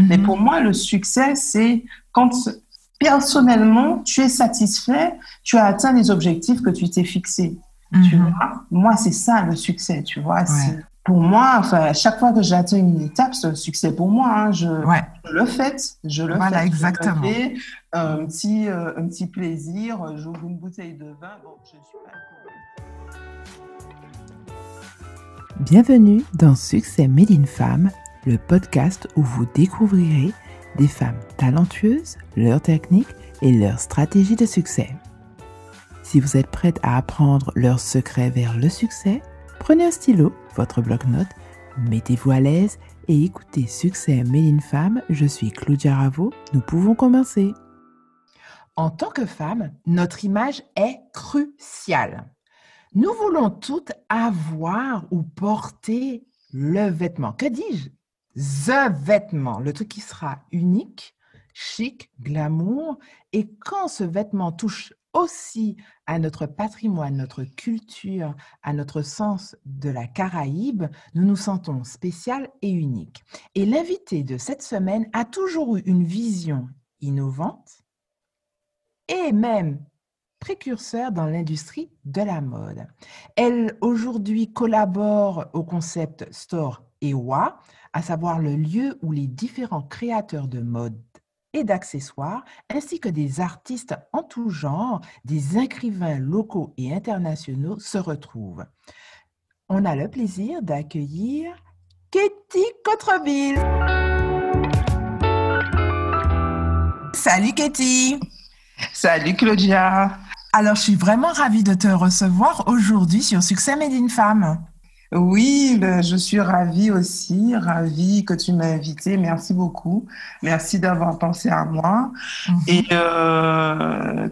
Mais pour moi, le succès, c'est quand personnellement, tu es satisfait, tu as atteint les objectifs que tu t'es fixés. Tu vois? Moi, c'est ça le succès, tu vois. Ouais. Pour moi, enfin, à chaque fois que j'atteins une étape, c'est un succès pour moi. Hein. Ouais. Je le fête, je le Voilà, fête. Je me exactement. fais un petit plaisir. J'ouvre une bouteille de vin. Bon, je suis pas Bienvenue dans Succès Made in Femme, le podcast où vous découvrirez des femmes talentueuses, leurs techniques et leurs stratégies de succès. Si vous êtes prête à apprendre leurs secrets vers le succès, prenez un stylo, votre bloc-notes, mettez-vous à l'aise et écoutez Succès Made in Femme. Je suis Claudia Ravo. Nous pouvons commencer. En tant que femme, notre image est cruciale. Nous voulons toutes avoir ou porter le vêtement. Que dis-je? The vêtement, le truc qui sera unique, chic, glamour. Et quand ce vêtement touche aussi à notre patrimoine, notre culture, à notre sens de la Caraïbe, nous nous sentons spéciales et uniques. Et l'invité de cette semaine a toujours eu une vision innovante et même précurseur dans l'industrie de la mode. Elle aujourd'hui collabore au concept Store EWA, à savoir le lieu où les différents créateurs de mode et d'accessoires, ainsi que des artistes en tout genre, des écrivains locaux et internationaux se retrouvent. On a le plaisir d'accueillir Katie Cotreville. Salut Katie. Salut Claudia. Alors, je suis vraiment ravie de te recevoir aujourd'hui sur Succès Made in Femme. Oui, je suis ravie aussi, ravie que tu m'as invitée. Merci beaucoup. Merci d'avoir pensé à moi. Et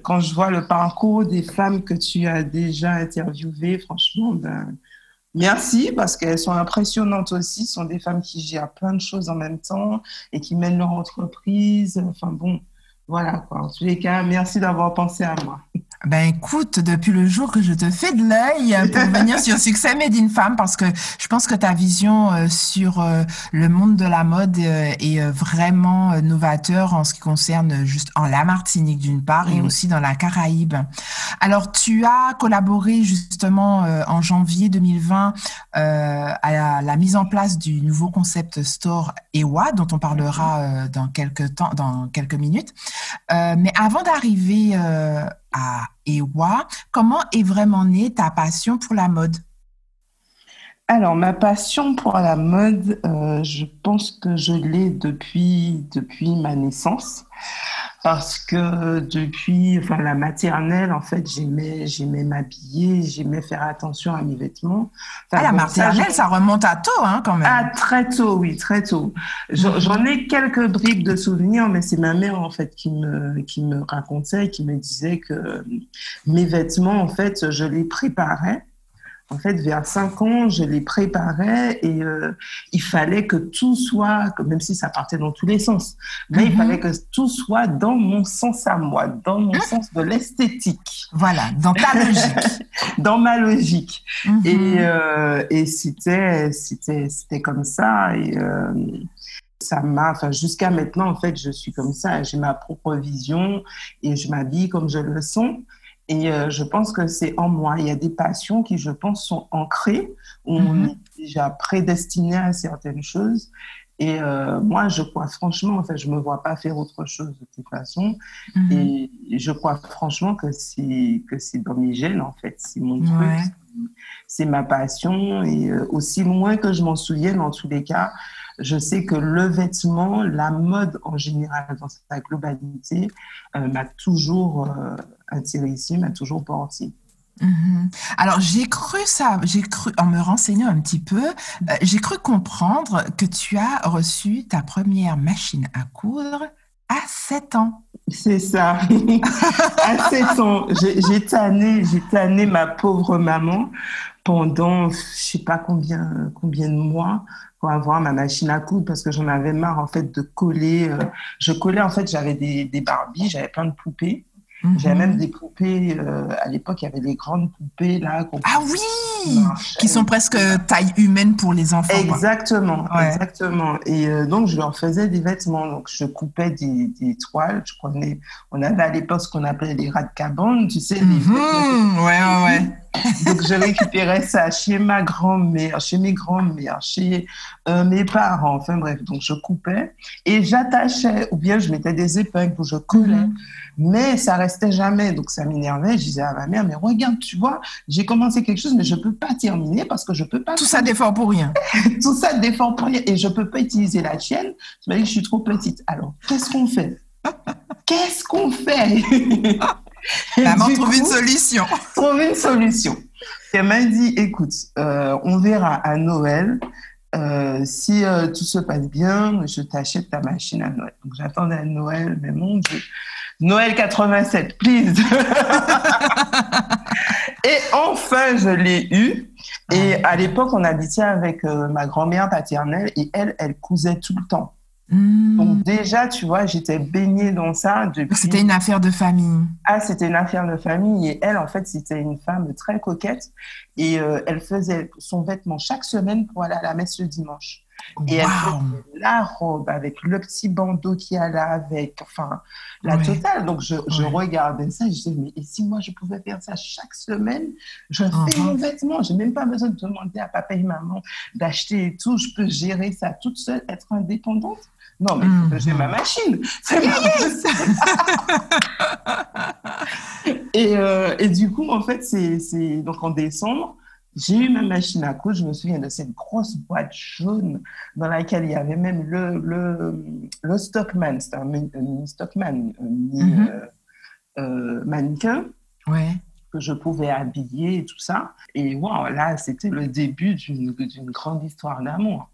quand je vois le parcours des femmes que tu as déjà interviewées, franchement, merci parce qu'elles sont impressionnantes aussi. Ce sont des femmes qui gèrent plein de choses en même temps et qui mènent leur entreprise. Enfin bon, voilà quoi. En tous les cas, merci d'avoir pensé à moi. Ben écoute, depuis le jour que je te fais de l'œil pour venir sur Succès Made in Femme, parce que je pense que ta vision sur le monde de la mode est vraiment novateur en ce qui concerne juste en la Martinique d'une part et aussi dans la Caraïbe. Alors tu as collaboré justement en janvier 2020 à la mise en place du nouveau concept Store EWA dont on parlera dans quelques minutes. Mais avant d'arriver à EWA, comment est vraiment née ta passion pour la mode? Alors, ma passion pour la mode, je pense que je l'ai depuis ma naissance. Parce que depuis la maternelle, en fait, j'aimais m'habiller, j'aimais faire attention à mes vêtements. La maternelle, ça remonte à tôt, hein, quand même. Ah, très tôt, oui, très tôt. J'en ai quelques bribes de souvenirs, mais c'est ma mère, en fait, qui me racontait, qui me disait que mes vêtements, en fait, je les préparais. En fait, vers 5 ans, je les préparais et il fallait que tout soit, même si ça partait dans tous les sens, mais il fallait que tout soit dans mon sens à moi, dans mon sens de l'esthétique. Voilà, dans ta logique. Dans ma logique. Et c'était comme ça. Et ça m'a, jusqu'à maintenant, en fait, je suis comme ça. J'ai ma propre vision et je m'habille comme je le sens. Et je pense que c'est en moi. Il y a des passions qui, je pense, sont ancrées, où on est déjà prédestiné à certaines choses. Et moi, je crois franchement, en fait, je ne me vois pas faire autre chose de toute façon. Et je crois franchement que c'est dans mes gènes, en fait. C'est mon truc, c'est ma passion. Et aussi loin que je m'en souvienne, en tous les cas, je sais que le vêtement, la mode en général, dans sa globalité, m'a toujours intéressée, m'a toujours portée. Alors, j'ai cru, en me renseignant un petit peu, j'ai cru comprendre que tu as reçu ta première machine à coudre à 7 ans. C'est ça. À 7 ans, j'ai tanné ma pauvre maman pendant, je sais pas combien de mois pour avoir ma machine à coudre parce que j'en avais marre, en fait, de coller. Je collais, en fait, j'avais des Barbies, j'avais plein de poupées. J'avais même des poupées, à l'époque, il y avait des grandes poupées, là. Ah oui, qui sont presque taille humaine pour les enfants. Exactement, Ouais. exactement. Et donc, je leur faisais des vêtements. Donc, je coupais des toiles. On avait à l'époque ce qu'on appelait les rats de cabane, tu sais, les vêtements. Ouais. Donc, je récupérais ça chez ma grand-mère, chez mes grands-mères, chez mes parents. Enfin, bref, donc je coupais et j'attachais, ou bien je mettais des épingles où je collais. Mais ça restait jamais. Donc, ça m'énervait. Je disais à ma mère, mais regarde, tu vois, j'ai commencé quelque chose, mais je peux pas terminer parce que je peux pas. Tout ça d'effort pour rien. Tout ça d'effort pour rien. Et je peux pas utiliser la tienne. Tu m'as dit que je suis trop petite. Alors, qu'est-ce qu'on fait? Qu'est-ce qu'on fait? Maman trouve une solution. Trouver une solution. Elle m'a dit, écoute, on verra à Noël. Si tout se passe bien, je t'achète ta machine à Noël. Donc, j'attendais à Noël, mais mon Dieu. Noël 87, please. Et enfin, je l'ai eu. Et à l'époque, on habitait avec ma grand-mère paternelle et elle cousait tout le temps. Donc déjà, tu vois, j'étais baignée dans ça depuis... C'était une affaire de famille. Ah, c'était une affaire de famille. Et elle, en fait, c'était une femme très coquette. Et elle faisait son vêtement chaque semaine pour aller à la messe le dimanche. Et elle faisait la robe avec le petit bandeau qui allait avec, enfin, la totale. Donc, je regardais ça et je disais, mais et si moi, je pouvais faire ça chaque semaine, je fais mon vêtement. Je n'ai même pas besoin de demander à papa et maman d'acheter et tout. Je peux gérer ça toute seule, être indépendante. Non, mais j'ai ma machine. C'est et du coup, en fait, donc en décembre, j'ai eu ma machine à coudre. Je me souviens de cette grosse boîte jaune dans laquelle il y avait même le Stockman. C'était un mini Stockman, mannequin que je pouvais habiller et tout ça. Et wow, là, c'était le début d'une grande histoire d'amour.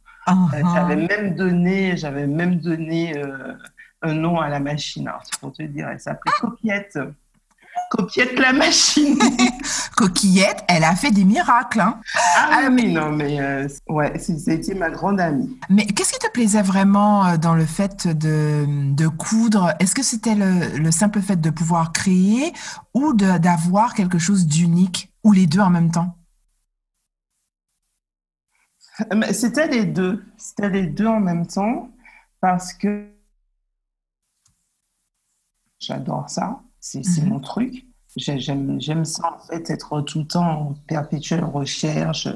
J'avais même donné un nom à la machine. Alors, c'est pour te dire, elle s'appelait Copiette. Copiette la machine. Coquillette, elle a fait des miracles. Hein. Ah oui, non, mais c'était ma grande amie. Mais qu'est-ce qui te plaisait vraiment dans le fait de coudre? Est-ce que c'était le simple fait de pouvoir créer ou d'avoir quelque chose d'unique, ou les deux en même temps? C'était les deux. C'était les deux en même temps parce que j'adore ça. C'est mon truc. J'aime ça, en fait, être tout le temps en perpétuelle recherche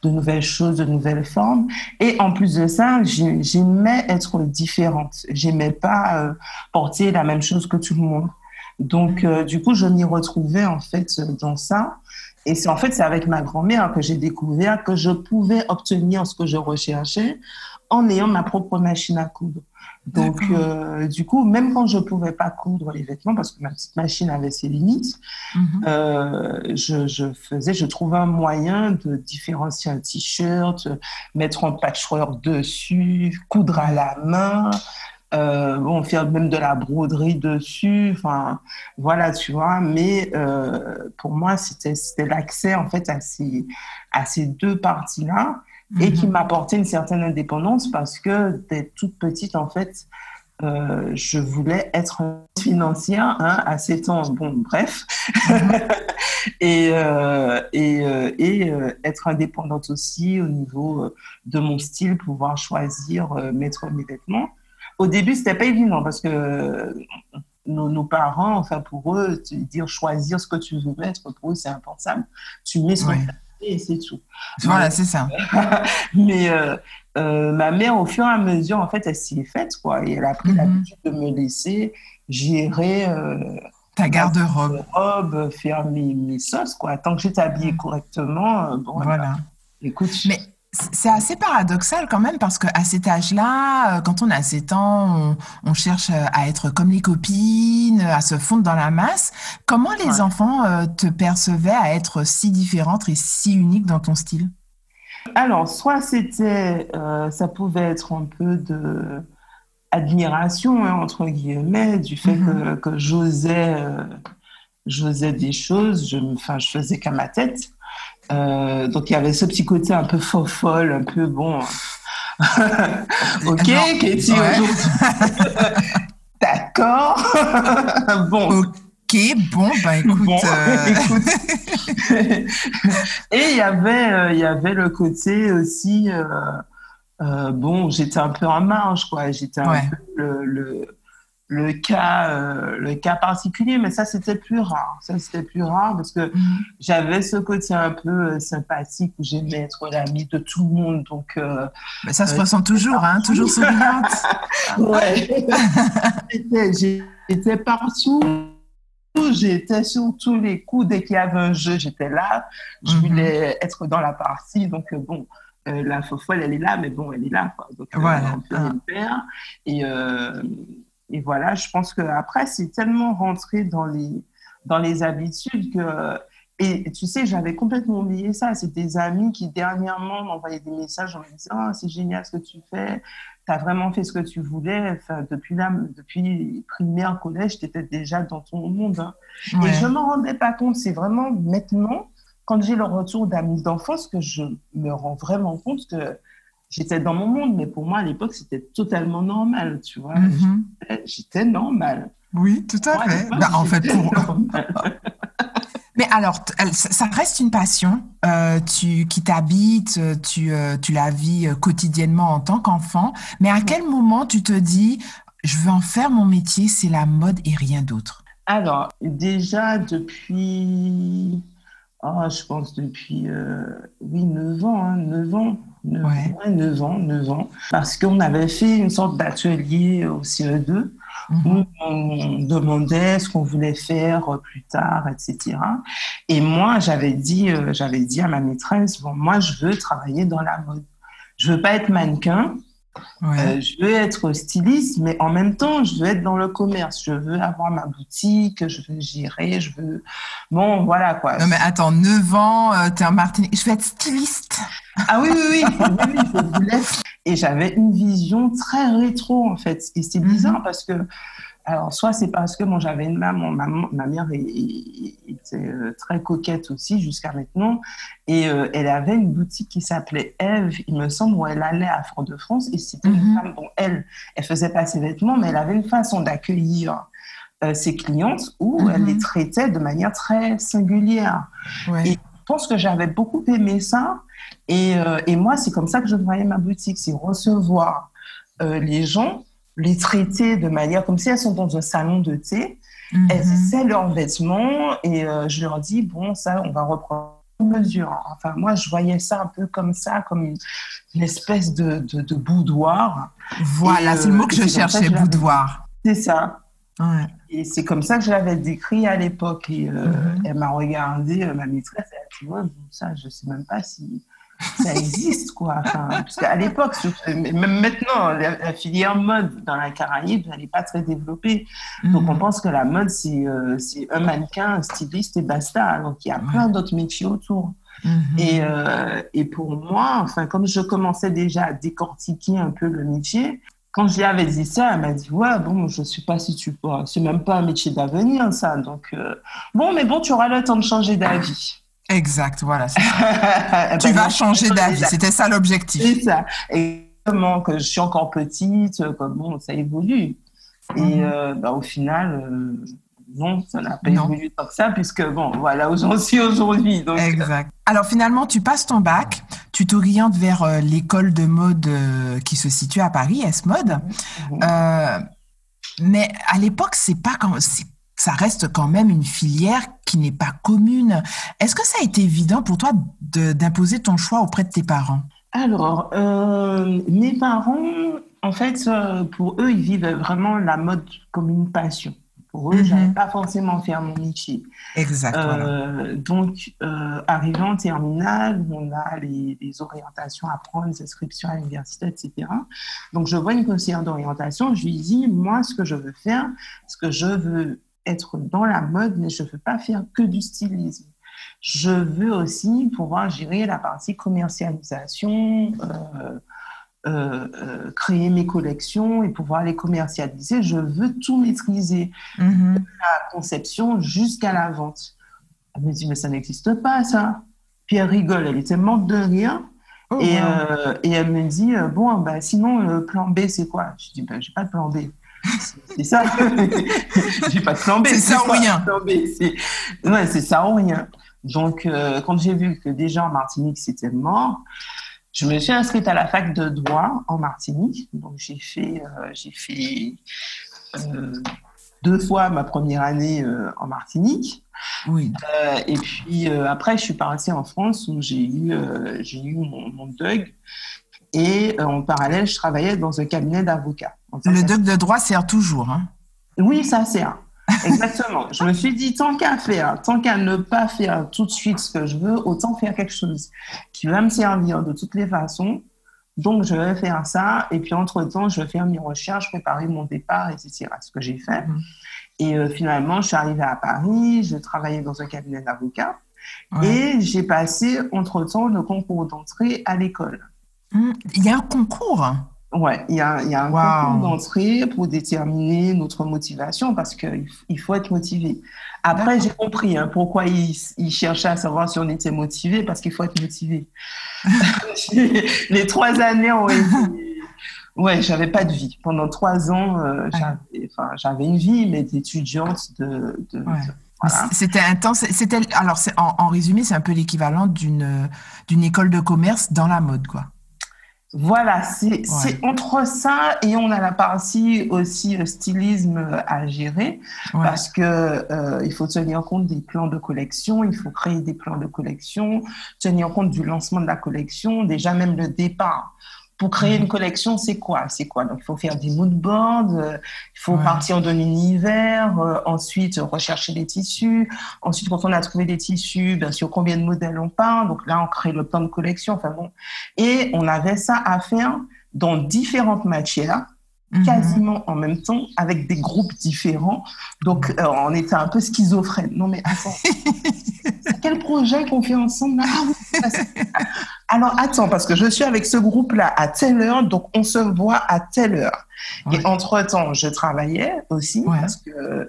de nouvelles choses, de nouvelles formes. Et en plus de ça, j'aimais être différente. J'aimais pas porter la même chose que tout le monde. Donc, du coup, je m'y retrouvais, en fait, dans ça. Et c'est avec ma grand-mère que j'ai découvert que je pouvais obtenir ce que je recherchais en ayant ma propre machine à coudre. Donc, du coup, même quand je ne pouvais pas coudre les vêtements, parce que ma petite machine avait ses limites, je trouvais un moyen de différencier un t-shirt, mettre un patchwork dessus, coudre à la main, faire même de la broderie dessus, enfin, voilà, tu vois. Mais pour moi, c'était l'accès, en fait, à ces deux parties-là. Et qui m'apportait une certaine indépendance parce que dès toute petite, en fait, je voulais être financière à 7 ans. Bon, bref. et être indépendante aussi au niveau de mon style, pouvoir choisir, mettre mes vêtements. Au début, c'était pas évident parce que nos parents, enfin, pour eux, dire choisir ce que tu veux mettre, pour eux, c'est impensable. Tu mets ce que et c'est tout. Voilà, c'est ça. Mais ma mère, au fur et à mesure, en fait, elle s'y est faite, quoi. Et elle a pris l'habitude de me laisser gérer ta garde-robe, faire mes sauces, quoi. Tant que j'étais habillée correctement, voilà. Écoute. Mais c'est assez paradoxal quand même parce qu'à cet âge-là, quand on a 7 ans, on cherche à être comme les copines, à se fondre dans la masse. Comment les enfants te percevaient à être si différente et si unique dans ton style? Alors, soit ça pouvait être un peu de admiration, entre guillemets, du fait que j'osais des choses, je faisais qu'à ma tête. Donc il y avait ce petit côté un peu folle, un peu bon. Ok, Katie, aujourd'hui. D'accord. Bon. bon, ben écoute. Bon, écoute. Et il y avait le côté aussi, bon, j'étais un peu en marge, quoi. J'étais un peu le cas particulier, mais ça, c'était plus rare. Ça, c'était plus rare parce que j'avais ce côté un peu sympathique où j'aimais être l'amie de tout le monde. Donc, mais ça se ressent toujours, hein, toujours souriante. Ouais. J'étais partout. J'étais sur tous les coups. Dès qu'il y avait un jeu, j'étais là. Je voulais être dans la partie. Donc, bon, la fofolle, elle est là, mais bon, elle est là, quoi. Donc, voilà. On peut rien faire. Et voilà, je pense qu'après, c'est tellement rentré dans les habitudes que... Et tu sais, j'avais complètement oublié ça. C'est des amis qui, dernièrement, m'envoyaient des messages en me disant « Ah, c'est génial ce que tu fais. Tu as vraiment fait ce que tu voulais. » Enfin, depuis primaire, collège, tu étais déjà dans ton monde. Hein. Ouais. Et je ne m'en rendais pas compte. C'est vraiment maintenant, quand j'ai le retour d'amis d'enfance, que je me rends vraiment compte que j'étais dans mon monde. Mais pour moi, à l'époque, c'était totalement normal, tu vois. J'étais normale. Oui, tout à fait. En fait, pour... Mais alors, ça reste une passion qui t'habite, tu la vis quotidiennement en tant qu'enfant. Mais à quel moment tu te dis, je veux en faire mon métier, c'est la mode et rien d'autre? Alors, déjà depuis, je pense depuis 9 ans, hein, 9 ans. 9 ans. Parce qu'on avait fait une sorte d'atelier au CE2. Où on demandait ce qu'on voulait faire plus tard, etc. Et moi, j'avais dit à ma maîtresse, bon, moi, je veux travailler dans la mode. Je veux pas être mannequin. Je veux être styliste, mais en même temps, je veux être dans le commerce. Je veux avoir ma boutique, je veux gérer, je veux... Bon, voilà, quoi. Non, mais attends, 9 ans, t'es en Martinique. Je veux être styliste. Ah oui, je voulais. Et j'avais une vision très rétro, en fait. Et c'est bizarre parce que... Alors, soit c'est parce que moi, j'avais une maman, ma mère était très coquette aussi jusqu'à maintenant. Et elle avait une boutique qui s'appelait Eve, il me semble, où elle allait à Fort-de-France. Et c'était une femme, bon, elle faisait pas ses vêtements, mais elle avait une façon d'accueillir ses clientes où elle les traitait de manière très singulière. Ouais. Et je pense que j'avais beaucoup aimé ça. Et moi, c'est comme ça que je voyais ma boutique, c'est recevoir les gens, les traiter de manière comme si elles sont dans un salon de thé. Elles essaient leurs vêtements et je leur dis, bon, ça, on va reprendre une mesure. Enfin, moi, je voyais ça un peu comme ça, comme une espèce de boudoir. Voilà, c'est le mot que je cherchais, boudoir. C'est ça. Ouais. Et c'est comme ça que je l'avais décrit à l'époque. Et elle m'a regardé, ma maîtresse, elle a dit, ouais, bon, ça, je sais même pas si... ça existe, quoi. Enfin, parce qu'à l'époque, même maintenant, la filière mode dans la Caraïbe, elle n'est pas très développée. Donc, on pense que la mode, c'est un mannequin, un styliste et basta. Donc, il y a plein d'autres métiers autour. Et pour moi, enfin, comme je commençais déjà à décortiquer un peu le métier, quand je lui avais dit ça, elle m'a dit, ouais, bon, je ne sais pas si tu peux. C'est même pas un métier d'avenir, ça. Donc, bon, tu auras le temps de changer d'avis. Exact, voilà. C'est ça. Tu vas changer d'avis, c'était ça l'objectif. C'est ça. Et comment que je suis encore petite, bon, ça évolue. Et au final, non, ça n'a pas évolué tant que ça, puisque bon, voilà où j'en suis aujourd'hui. Donc, exact. Alors finalement, tu passes ton bac, tu t'orientes vers l'école de mode qui se situe à Paris, S-Mode. Mais à l'époque, ça reste quand même une filière qui n'est pas commune. Est-ce que ça a été évident pour toi d'imposer ton choix auprès de tes parents? Alors, mes parents, en fait, pour eux, ils vivent vraiment la mode comme une passion. Pour eux, je n'allais pas forcément faire mon métier. Exact, voilà. Donc, arrivant en terminale, on a les orientations à prendre, les inscriptions à l'université, etc. Donc, je vois une conseillère d'orientation, je lui dis, moi, ce que je veux faire, ce que je veux être dans la mode, mais je ne veux pas faire que du stylisme. Je veux aussi pouvoir gérer la partie commercialisation, créer mes collections et pouvoir les commercialiser. Je veux tout maîtriser, de la conception jusqu'à la vente. Elle me dit, mais ça n'existe pas, ça. Puis elle rigole, elle était morte de rire. Et elle me dit, sinon, le plan B, c'est quoi? Je dis, j'ai pas de plan B. C'est ça. J'ai pas de plan B. C'est ça ou rien. C'est ça ou rien. Donc, quand j'ai vu que déjà en Martinique, c'était mort, je me suis inscrite à la fac de droit en Martinique. Donc, j'ai fait 2 fois ma première année en Martinique. Oui. Et puis, après, je suis partie en France où j'ai eu mon DUG. Et en parallèle, je travaillais dans un cabinet d'avocats. Le DUG de droit sert toujours, hein? Oui, ça sert. Exactement. Je me suis dit, tant qu'à ne pas faire tout de suite ce que je veux, autant faire quelque chose qui va me servir de toutes les façons. Donc, je vais faire ça. Et puis, entre-temps, je vais faire mes recherches, préparer mon départ, etc. Ce que j'ai fait. Et finalement, je suis arrivée à Paris. Je travaillais dans un cabinet d'avocats. Ouais. Et j'ai passé, entre-temps, le concours d'entrée à l'école. Il y a un concours? Ouais, il y a un concours d'entrée pour déterminer notre motivation parce qu'il faut être motivé. Après, j'ai compris pourquoi ils cherchaient à savoir si on était motivé, parce qu'il faut être motivé. Les 3 années ont été... Ouais, j'avais pas de vie. Pendant 3 ans, j'avais une vie, mais d'étudiante Voilà. C'était intense. Alors, en résumé, c'est un peu l'équivalent d'une école de commerce dans la mode, quoi. Voilà, c'est entre ça et on a la partie aussi stylisme à gérer parce que il faut tenir compte des plans de collection, il faut créer des plans de collection, tenir compte du lancement de la collection, déjà même le départ. Pour créer une collection, c'est quoi? Donc, il faut faire des mood boards, il faut partir d'un univers, ensuite rechercher les tissus. Ensuite, quand on a trouvé des tissus, sur combien de modèles on part. Donc là, on crée le plan de collection. Enfin bon. Et on avait ça à faire dans différentes matières, quasiment en même temps, avec des groupes différents. Donc, on était un peu schizophrène. Non, mais attends, c'est quel projet qu'on fait ensemble là? Alors, attends, parce que je suis avec ce groupe-là à telle heure, donc on se voit à telle heure. Et entre-temps, je travaillais aussi parce que,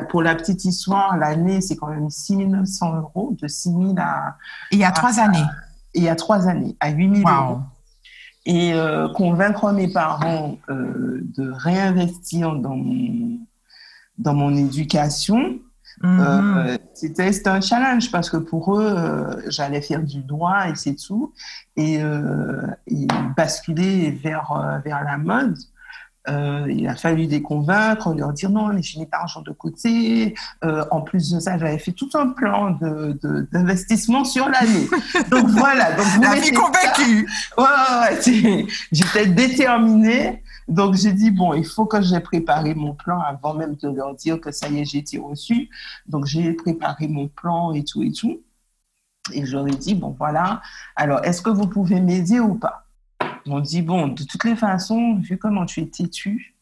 pour la petite histoire, l'année, c'est quand même 6 900 €, de 6 000 à... Et il y a 3 années. Et il y a 3 années, à 8 000 €. Et convaincre mes parents de réinvestir dans mon éducation, c'était un challenge parce que pour eux, j'allais faire du droit et c'est tout. Et basculer vers la mode, il a fallu les convaincre, leur dire non, mais je n'ai pas d'argent de côté. En plus de ça, j'avais fait tout un plan d'investissement sur l'année. Donc voilà. Donc, la vie convaincue. Ouais, j'étais déterminée. Donc j'ai dit, bon, il faut que j'ai préparé mon plan avant même de leur dire que ça y est, j'ai été reçue. Donc j'ai préparé mon plan et tout. Et je leur ai dit, bon voilà, alors est-ce que vous pouvez m'aider ou pas? Ils m'ont dit, bon, de toutes les façons, vu comment tu es têtu,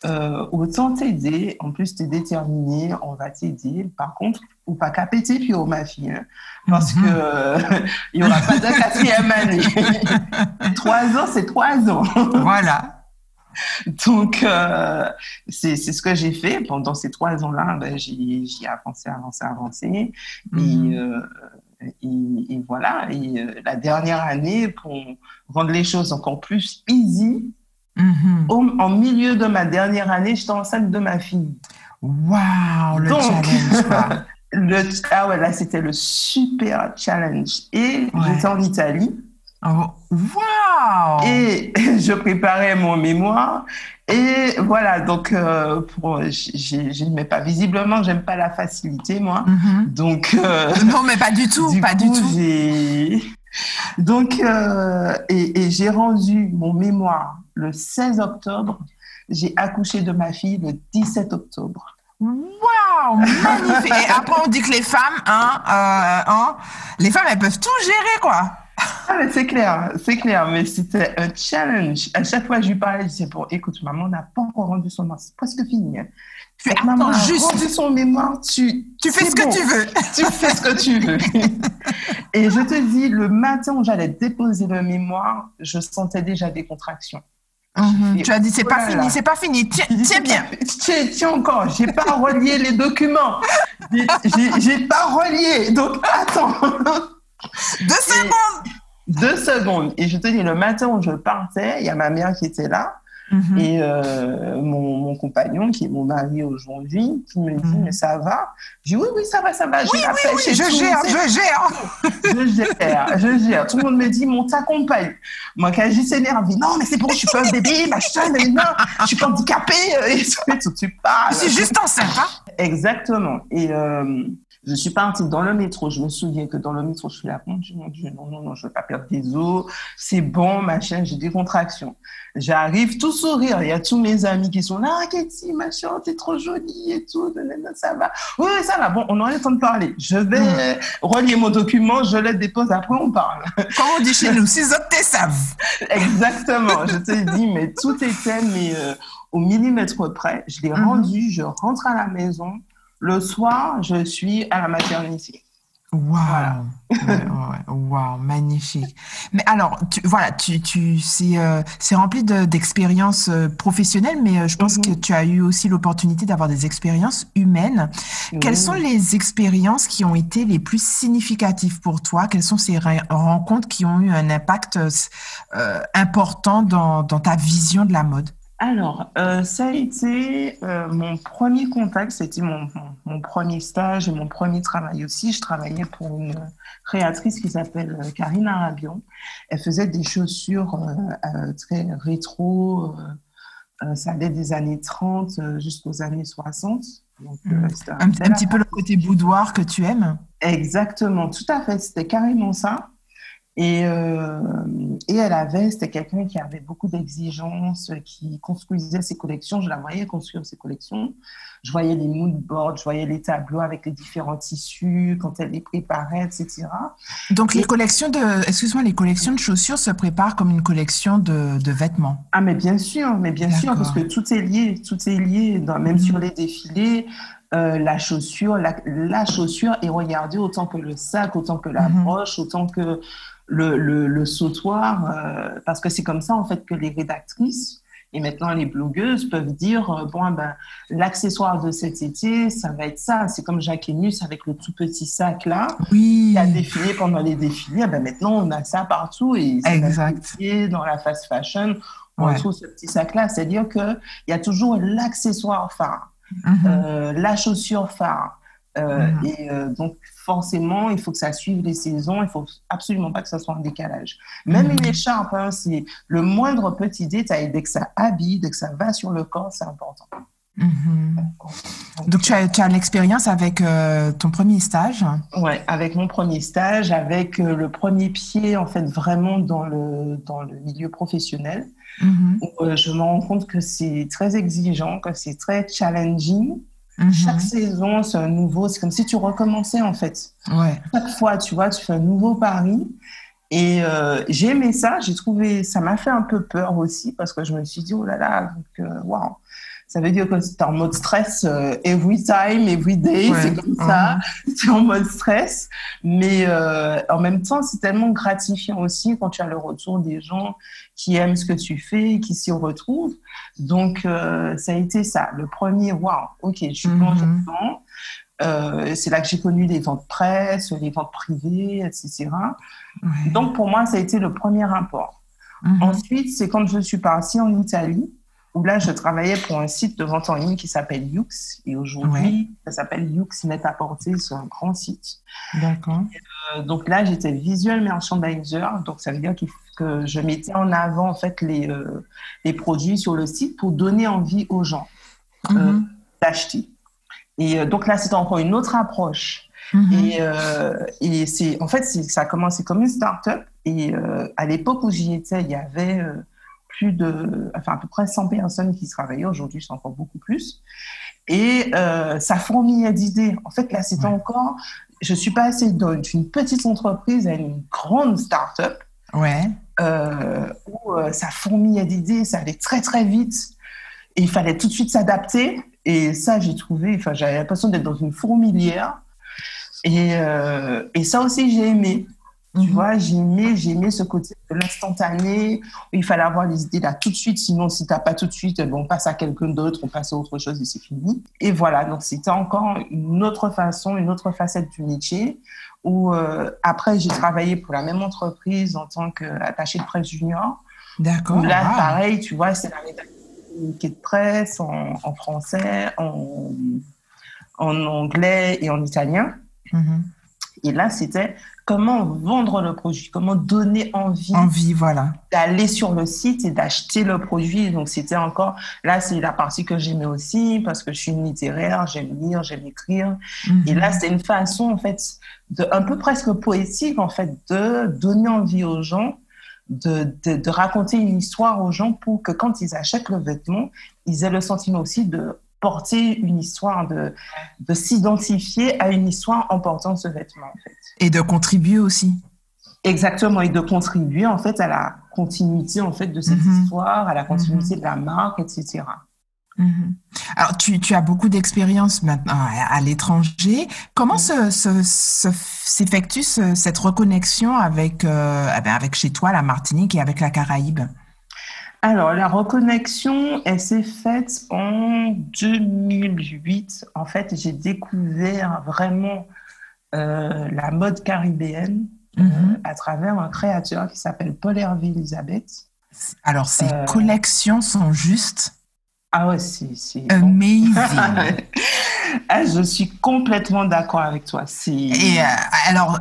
autant t'aider. En plus, tu es déterminée, on va t'aider. Par contre, faut pas qu'à péter puis ma fille, parce que il y aura pas de 4e année. 3 ans, c'est 3 ans. Voilà. Donc, c'est ce que j'ai fait. Pendant ces 3 ans-là, j'ai avancé. Et voilà. Et la dernière année, pour rendre les choses encore plus easy, en milieu de ma dernière année, j'étais enceinte de ma fille. Waouh, le challenge, quoi. Là, c'était le super challenge. Et j'étais en Italie. Oh, wow! Et je préparais mon mémoire. Et voilà, donc, je n'aimais pas. Visiblement, j'aime pas la facilité, moi. Donc, non, mais pas du tout, pas du tout. Donc, et j'ai rendu mon mémoire le 16 octobre. J'ai accouché de ma fille le 17 octobre. Waouh, magnifique! Et après, on dit que les femmes, les femmes, elles peuvent tout gérer, quoi. Ah, mais c'est clair, mais c'était un challenge. À chaque fois, je lui parlais, je disais, bon, écoute, maman n'a pas encore rendu son mémoire, c'est presque fini. Maman a rendu son mémoire, tu fais ce que tu veux. Tu fais ce que tu veux. Et je te dis, le matin où j'allais déposer le mémoire, je sentais déjà des contractions. Tu as dit, c'est pas fini, tiens bien. Tiens encore, j'ai pas relié les documents. J'ai pas relié, donc attends. 2 secondes. 2 secondes. Et je te dis, le matin où je partais, il y a ma mère qui était là. Et mon compagnon, qui est mon mari aujourd'hui, qui me dit, mais ça va? Je dis, oui, ça va. Oui, je gère. Je gère. Tout le monde me dit, on t'accompagne. Moi, quand je s'énerve, non, mais c'est bon, je suis pas un bébé, machin, non, je suis pas handicapée, et tout, tu parles. Je suis juste enceinte, hein? Exactement. Et je suis partie dans le métro. Je me souviens que dans le métro, je suis là, mon Dieu, non, je veux pas perdre des os. C'est bon, machin, j'ai des contractions. J'arrive tout sourire. Il y a tous mes amis qui sont là, Katie, machin, t'es trop jolie et tout. Ça va. Oui, ça va. Bon, on aura le temps de parler. Je vais relier mon document, je le dépose, après on parle. Comme on dit chez nous, si autres te savent. Exactement. Je te dis, mais tout était au millimètre près. Je l'ai rendu, je rentre à la maison. Le soir, je suis à la maternité. Waouh, voilà. Wow, magnifique. Mais alors, c'est rempli d'expériences professionnelles, mais je pense que tu as eu aussi l'opportunité d'avoir des expériences humaines. Quelles sont les expériences qui ont été les plus significatives pour toi? Quelles sont ces rencontres qui ont eu un impact important dans ta vision de la mode? Alors, ça a été mon premier contact, c'était mon premier stage et mon premier travail aussi. Je travaillais pour une créatrice qui s'appelle Karine Arabian. Elle faisait des chaussures très rétro, ça allait des années 30 jusqu'aux années 60. Donc, un petit peu le côté boudoir que tu aimes? Exactement, tout à fait, c'était carrément ça. Et c'était quelqu'un qui avait beaucoup d'exigences, qui construisait ses collections. Je la voyais construire ses collections. Je voyais les mood boards, je voyais les tableaux avec les différents tissus, quand elle les préparait, etc. Donc, les collections de chaussures se préparent comme une collection de vêtements. Ah, mais bien sûr, parce que tout est lié, même sur les défilés. La chaussure est regardée autant que le sac, autant que la broche, autant que le sautoir, parce que c'est comme ça en fait que les rédactrices et maintenant les blogueuses peuvent dire l'accessoire de cet été, ça va être ça. C'est comme Jacques Enus avec le tout petit sac là, qui a défilé pendant les défilés. Maintenant on a ça partout et c'est dans la fast fashion, on trouve ce petit sac là. C'est-à-dire que il y a toujours l'accessoire phare, la chaussure phare. Et donc, forcément, il faut que ça suive les saisons. Il ne faut absolument pas que ça soit en décalage. Même une écharpe, c'est le moindre petit détail. Dès que ça habille, dès que ça va sur le corps, c'est important. Donc, tu as l'expérience avec ton premier stage? Oui, avec mon premier stage, avec le premier pied, en fait, vraiment dans le milieu professionnel. Où, je me rends compte que c'est très exigeant, que c'est très challenging. Chaque saison, c'est un nouveau. C'est comme si tu recommençais, en fait. Chaque fois, tu vois, tu fais un nouveau pari. Et j'ai aimé ça. J'ai trouvé... Ça m'a fait un peu peur aussi parce que je me suis dit, oh là là, waouh. Ça veut dire que c'est en mode stress every time, every day. C'est comme ça. C'est en mode stress. Mais en même temps, c'est tellement gratifiant aussi quand tu as le retour des gens qui aiment ce que tu fais et qui s'y retrouvent. Donc, ça a été ça. Le premier, waouh, ok, je suis plongée dedans. C'est là que j'ai connu les ventes presse, les ventes privées, etc. Donc, pour moi, ça a été le premier rapport. Ensuite, c'est quand je suis partie en Italie, où là, je travaillais pour un site de vente en ligne qui s'appelle Yux. Et aujourd'hui, ça s'appelle Yux Net-à-Porter. C'est un grand site. D'accord. Donc là, j'étais visual merchandiser. Donc, ça veut dire que je mettais en avant, en fait, les produits sur le site pour donner envie aux gens d'acheter. Et donc là, c'était encore une autre approche. Et ça a commencé comme une start-up. Et à l'époque où j'y étais, il y avait... à peu près 100 personnes qui travaillaient. Aujourd'hui, c'est encore beaucoup plus. Et ça fourmillait d'idées. En fait, là, c'était encore... Je suis passée d'une petite entreprise à une grande start-up où ça fourmillait d'idées, ça allait très, très vite. Et il fallait tout de suite s'adapter. Et ça, j'avais l'impression d'être dans une fourmilière. Et ça aussi, j'ai aimé. Tu vois, j'ai aimé ce côté de l'instantané, où il fallait avoir les idées là tout de suite, sinon si tu n'as pas tout de suite, on passe à quelqu'un d'autre, on passe à autre chose et c'est fini. Et voilà, donc c'était encore une autre façon, une autre facette du métier, où après j'ai travaillé pour la même entreprise en tant qu'attachée de presse junior. D'accord. Là, pareil, tu vois, c'est la rédaction communiqué de presse en français, en anglais et en italien. Et là, c'était comment vendre le produit, comment donner envie voilà, d'aller sur le site et d'acheter le produit. Donc, c'était encore... Là, c'est la partie que j'aimais aussi parce que je suis une littéraire, j'aime lire, j'aime écrire. Et là, c'était une façon, en fait, un peu presque poétique, en fait, de donner envie aux gens, de raconter une histoire aux gens pour que quand ils achètent le vêtement, ils aient le sentiment aussi de porter une histoire, de s'identifier à une histoire en portant ce vêtement, en fait. Et de contribuer aussi. Exactement, et de contribuer, en fait, à la continuité, en fait, de cette histoire, à la continuité de la marque, etc. Alors, tu as beaucoup d'expérience maintenant à l'étranger. Comment s'effectue cette reconnexion avec chez toi, la Martinique, et avec la Caraïbe? Alors, la reconnexion, elle s'est faite en 2008. En fait, j'ai découvert vraiment la mode caribéenne à travers un créateur qui s'appelle Paul-Hervé Elisabeth. Alors, ces collections sont juste... Ah ouais, c'est amazing. Je suis complètement d'accord avec toi. Et alors,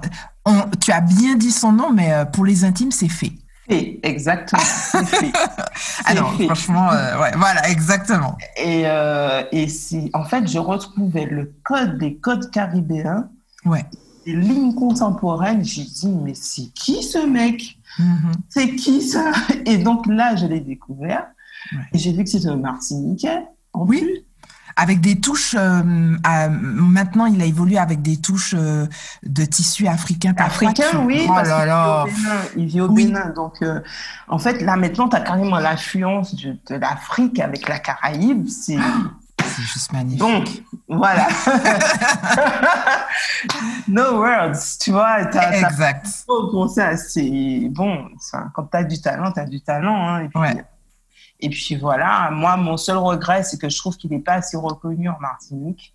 tu as bien dit son nom, mais pour les intimes, c'est fait. Exactement, c'est fait. Alors, franchement, voilà, exactement. Et en fait, je retrouvais les codes caribéens, les lignes contemporaines. J'ai dit, mais c'est qui ce mec? C'est qui ça? Et donc là, je l'ai découvert. Et j'ai vu que c'était un Martiniquais. Plus. Avec des touches, maintenant il a évolué avec des touches de tissu africain. Africain, oui, parce qu'il vit au Bénin. Donc, en fait, là maintenant, tu as carrément l'influence de l'Afrique avec la Caraïbe. C'est juste magnifique. Donc, voilà. No words, tu vois. Exact. Bon, ça, c'est bon. Quand tu as du talent, tu as du talent. Hein, et puis voilà, moi, mon seul regret, c'est que je trouve qu'il n'est pas assez reconnu en Martinique.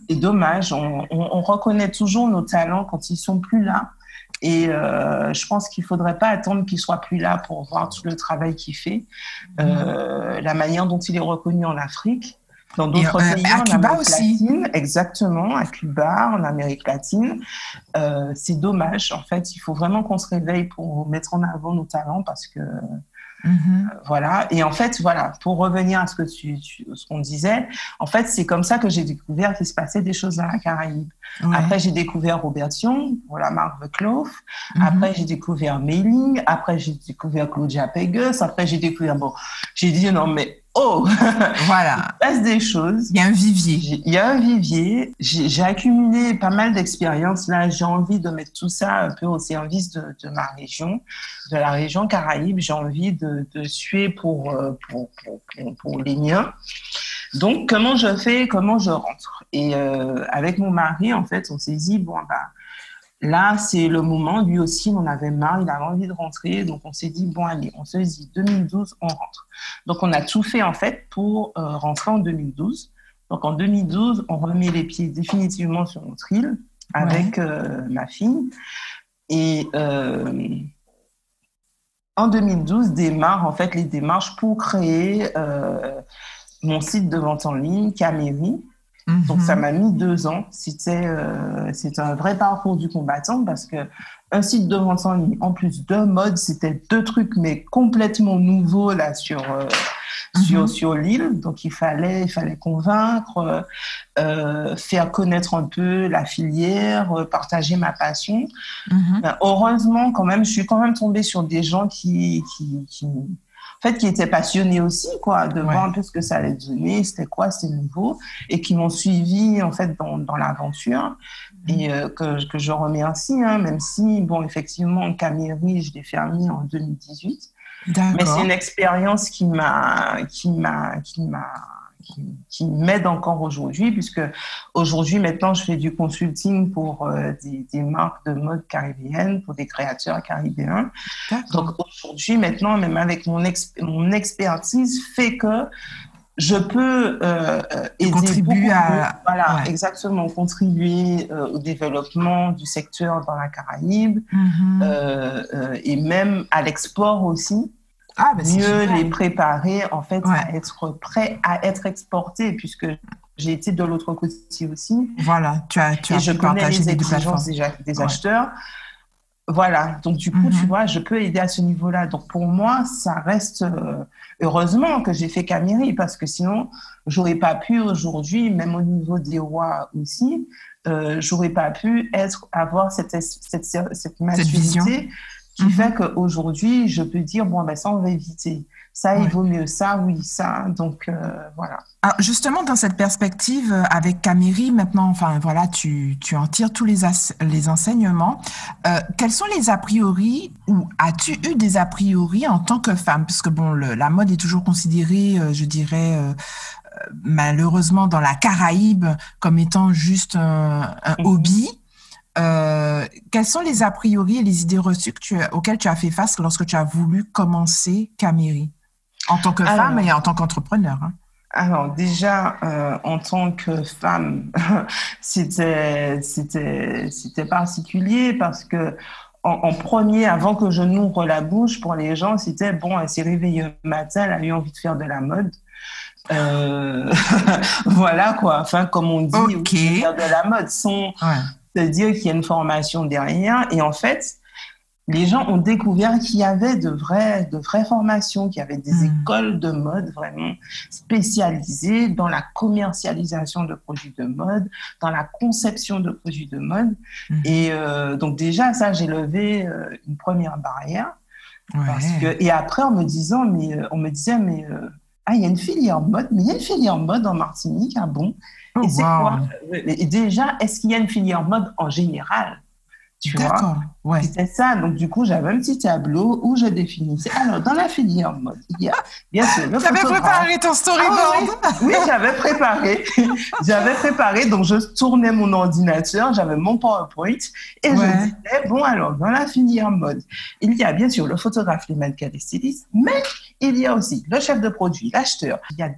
C'est dommage, on reconnaît toujours nos talents quand ils ne sont plus là. Et je pense qu'il ne faudrait pas attendre qu'il ne soit plus là pour voir tout le travail qu'il fait. La manière dont il est reconnu en Afrique, dans d'autres pays, à Cuba aussi. Latine, exactement, à Cuba, en Amérique latine. C'est dommage, en fait. Il faut vraiment qu'on se réveille pour mettre en avant nos talents parce que... voilà. Et en fait, voilà, pour revenir à ce qu'on disait, en fait, c'est comme ça que j'ai découvert qu'il se passait des choses dans la Caraïbe. Après, j'ai découvert Robert Dion pour la marque The Cloth. Après, j'ai découvert Mailing. Après, j'ai découvert Claudia Pegus. Après, j'ai découvert... Bon, j'ai dit non, mais voilà. Il se passe des choses. Il y a un vivier. Il y a un vivier. J'ai accumulé pas mal d'expériences. Là, j'ai envie de mettre tout ça un peu au service de ma région, de la région Caraïbe. J'ai envie de suer pour les miens. Donc, comment je fais, comment je rentre? Et avec mon mari, en fait, on s'est dit, bon, là, c'est le moment. Lui aussi, il en avait marre, il avait envie de rentrer. Donc, on s'est dit, bon, allez, on se dit 2012, on rentre. Donc, on a tout fait, en fait, pour rentrer en 2012. Donc, en 2012, on remet les pieds définitivement sur notre île avec ma fille. Et en 2012, démarrent, en fait, les démarches pour créer mon site de vente en ligne, Caméry. Donc, ça m'a mis 2 ans. C'était un vrai parcours du combattant parce qu'un site de vente en ligne, en plus de mode, c'était 2 trucs, mais complètement nouveaux là, sur l'île. Donc, il fallait convaincre, faire connaître un peu la filière, partager ma passion. Ben, heureusement, quand même, je suis quand même tombée sur des gens qui étaient passionnés aussi, quoi, de voir un peu ce que ça allait donner, c'était quoi, c'était nouveau, et qui m'ont suivi, en fait, dans l'aventure, et que je remercie, hein, même si, bon, effectivement, Caméry, je l'ai fermé en 2018. D'accord. Mais c'est une expérience qui m'aide encore aujourd'hui, puisque aujourd'hui, maintenant, je fais du consulting pour des marques de mode caribéennes, pour des créateurs caribéens. D'accord. Donc aujourd'hui, maintenant, même avec mon expertise, fait que je peux aider contribuer exactement, contribuer au développement du secteur dans la Caraïbe et même à l'export aussi. c'est mieux génial. les préparer en fait Ouais. à être prêts à être exportés, puisque j'ai été de l'autre côté aussi Voilà, tu as et je pu connais partager les les deux exigences plateformes. des Ouais. acheteurs. Voilà, donc du coup, tu vois, je peux aider à ce niveau-là. Donc pour moi, ça reste heureusement que j'ai fait Camiri, parce que sinon, j'aurais pas pu aujourd'hui, même au niveau des rois aussi, j'aurais pas pu avoir cette Cette vision. maturité qui fait qu'aujourd'hui, je peux dire, bon, ben ça, on va éviter. Ça, il Ouais. vaut mieux ça, oui, ça. Donc voilà. Alors, justement, dans cette perspective, avec Camiri, maintenant, enfin, voilà, tu en tires tous les enseignements. Quels sont les a priori, ou as-tu eu des a priori en tant que femme? Parce que, bon, la mode est toujours considérée, je dirais, malheureusement, dans la Caraïbe, comme étant juste un hobby. Quels sont les a priori et les idées reçues auxquelles tu as fait face lorsque tu as voulu commencer Camiri, en tant que femme et en tant qu'entrepreneur, hein? Alors déjà, en tant que femme, c'était particulier, parce que en premier, avant que je n'ouvre la bouche, pour les gens, c'était bon, elle s'est réveillée un matin, elle a eu envie de faire de la mode. Voilà quoi, enfin comme on dit, oui, je vais faire de la mode, sans se dire qu'il y a une formation derrière. Et en fait, les gens ont découvert qu'il y avait de vraies formations, qu'il y avait des écoles de mode vraiment spécialisées dans la commercialisation de produits de mode, dans la conception de produits de mode. Et donc déjà, ça, j'ai levé une première barrière. Parce que, et après, on me disait, il y a une filière mode, mais il y a une filière mode en Martinique, ah bon? Et c'est quoi? Et déjà, est-ce qu'il y a une filière mode en général? Tu vois, c'était ça. Donc, du coup, j'avais un petit tableau où je définissais. Alors, dans la filière mode, il y a bien sûr le photographe. Tu avais préparé ton storyboard? Oui, j'avais préparé. J'avais préparé. Donc, je tournais mon ordinateur, j'avais mon PowerPoint et je disais, bon, alors, dans la filière mode, il y a bien sûr le photographe, les mannequins, les stylistes, mais il y a aussi le chef de produit, l'acheteur. Il y a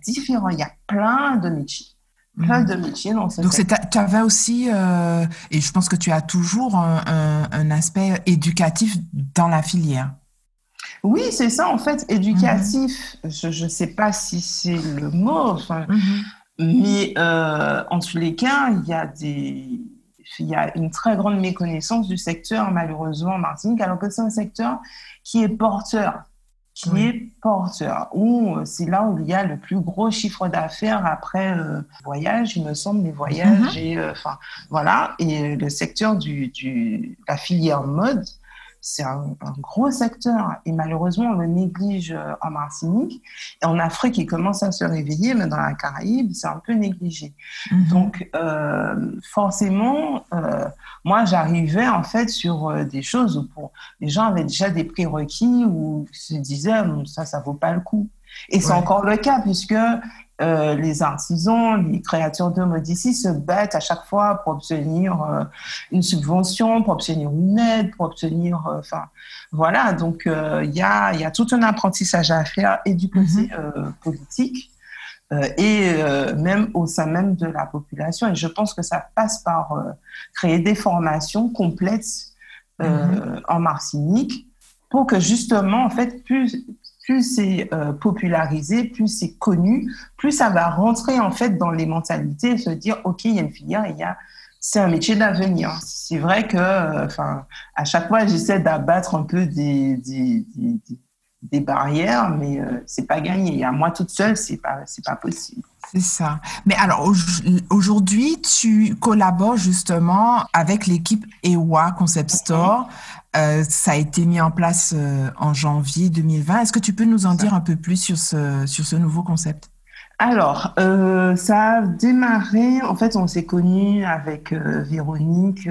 plein de métiers. Plein de métiers dans ce secteur. Donc, tu avais aussi, et je pense que tu as toujours un aspect éducatif dans la filière. Oui, c'est ça, en fait, éducatif. Je ne sais pas si c'est le mot, enfin, mais en tous les cas, il y a une très grande méconnaissance du secteur, malheureusement, en Martinique, alors que c'est un secteur qui est porteur. Où c'est là où il y a le plus gros chiffre d'affaires après voyage, il me semble, les voyages et enfin voilà. Et le secteur la filière mode, c'est un gros secteur et malheureusement on le néglige en Martinique. Et en Afrique, il commence à se réveiller, mais dans la Caraïbe, c'est un peu négligé. Donc forcément, moi j'arrivais en fait sur des choses où les gens avaient déjà des prérequis où ils se disaient ça vaut pas le coup. Et c'est encore le cas, puisque les artisans, les créateurs de mode ici se battent à chaque fois pour obtenir une subvention, pour obtenir une aide, pour obtenir... Enfin, voilà, donc il y a tout un apprentissage à faire, et du côté politique, et même au sein même de la population. Et je pense que ça passe par créer des formations complètes en Martinique, pour que justement, en fait, plus c'est popularisé, plus c'est connu, plus ça va rentrer en fait dans les mentalités et se dire ok, il y a une filière, c'est un métier d'avenir. C'est vrai que à chaque fois j'essaie d'abattre un peu des barrières, mais c'est pas gagné. À moi toute seule, c'est pas possible. C'est ça. Mais alors, aujourd'hui, tu collabores justement avec l'équipe EWA Concept Store. Ça a été mis en place en janvier 2020. Est-ce que tu peux nous en dire un peu plus sur ce nouveau concept? Alors, ça a démarré, en fait, on s'est connus avec Véronique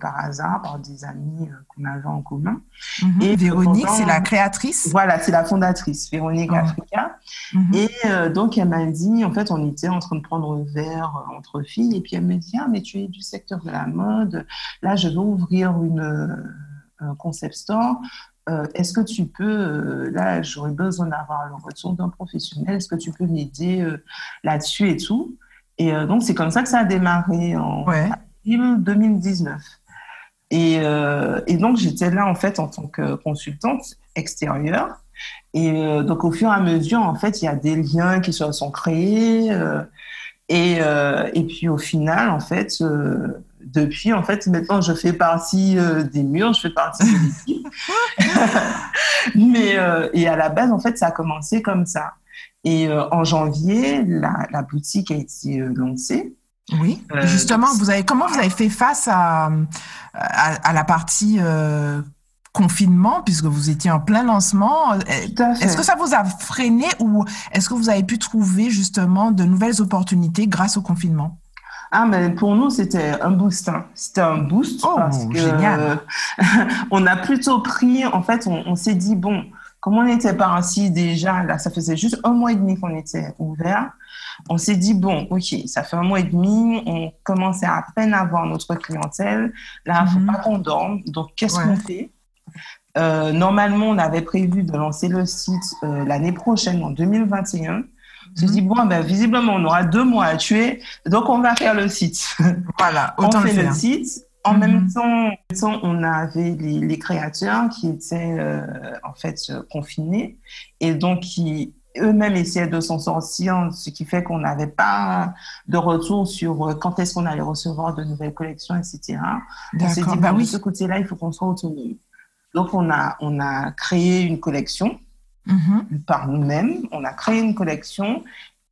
par hasard, par des amis qu'on avait en commun. Et Véronique, c'est la créatrice? Voilà, c'est la fondatrice, Véronique Africa. Et donc, elle m'a dit, en fait, on était en train de prendre un verre entre filles, et puis elle me dit, ah, mais tu es du secteur de la mode, là, je veux ouvrir un concept store. Est-ce que tu peux, là j'aurais besoin d'avoir le retour d'un professionnel, est-ce que tu peux m'aider là-dessus et tout? Et donc c'est comme ça que ça a démarré en avril 2019. Et donc j'étais là en fait en tant que consultante extérieure. Et donc, au fur et à mesure, en fait, il y a des liens qui se sont créés. Et puis, au final, en fait, depuis, en fait, maintenant, je fais partie des murs, je fais partie de l'équipe. Et à la base, en fait, ça a commencé comme ça. Et en janvier, la boutique a été lancée. Oui, justement, comment vous avez fait face à la partie confinement, puisque vous étiez en plein lancement? Tout à fait. Est-ce que ça vous a freiné ou est-ce que vous avez pu trouver justement de nouvelles opportunités grâce au confinement? Ah, mais pour nous, c'était un boost. Hein. C'était un boost parce que génial. On a plutôt pris, en fait, on s'est dit, bon, comme on était parti déjà, là, ça faisait juste 1 mois et demi qu'on était ouvert. On s'est dit, bon, OK, ça fait 1 mois et demi, on commençait à peine à voir notre clientèle. Là, il ne faut pas qu'on dorme. Donc, qu'est-ce qu'on fait? Normalement, on avait prévu de lancer le site l'année prochaine, en 2021. On s'est dit, bon, ben, visiblement, on aura 2 mois à tuer, donc on va faire le site. Voilà, on autant fait le faire. Le site. En même temps, on avait les créateurs qui étaient en fait confinés et donc qui eux-mêmes essayaient de s'en sortir, ce qui fait qu'on n'avait pas de retour sur quand est-ce qu'on allait recevoir de nouvelles collections, etc. On s'est dit, de ce côté-là, il faut qu'on soit autonome. Donc, on a créé une collection par nous-mêmes. On a créé une collection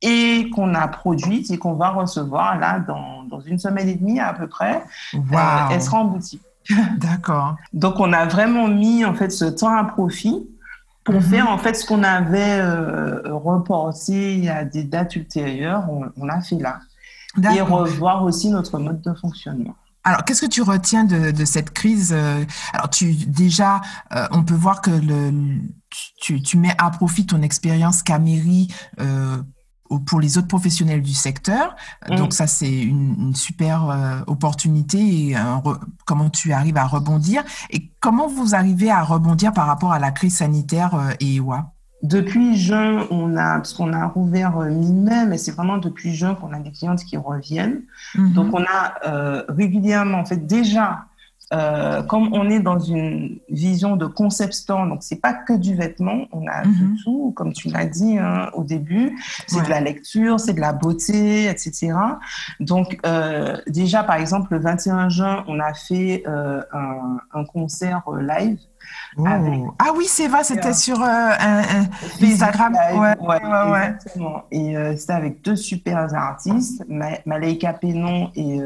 et qu'on a produite et qu'on va recevoir là dans 1 semaine et demie à peu près. Elle sera en boutique. D'accord. Donc, on a vraiment mis en fait ce temps à profit pour faire en fait ce qu'on avait reporté à des dates ultérieures. On a fait là. D'accord. Et revoir aussi notre mode de fonctionnement. Alors, qu'est-ce que tu retiens de cette crise? Alors, on peut voir que tu mets à profit ton expérience Caméry pour les autres professionnels du secteur. Donc, ça, c'est une super opportunité. Et comment tu arrives à rebondir? Et comment vous arrivez à rebondir par rapport à la crise sanitaire et EWA? Depuis juin, parce qu'on a rouvert mi-mai, mais c'est vraiment depuis juin qu'on a des clientes qui reviennent. Donc, on a régulièrement, en fait, déjà, comme on est dans une vision de concept store, donc c'est pas que du vêtement, on a de tout, comme tu l'as dit au début, c'est de la lecture, c'est de la beauté, etc. Donc, déjà, par exemple, le 21 juin, on a fait un concert live. Ah oui, c'est vrai, c'était sur Instagram. Ouais. Exactement. Et c'était avec 2 super artistes, Malaika Pénon et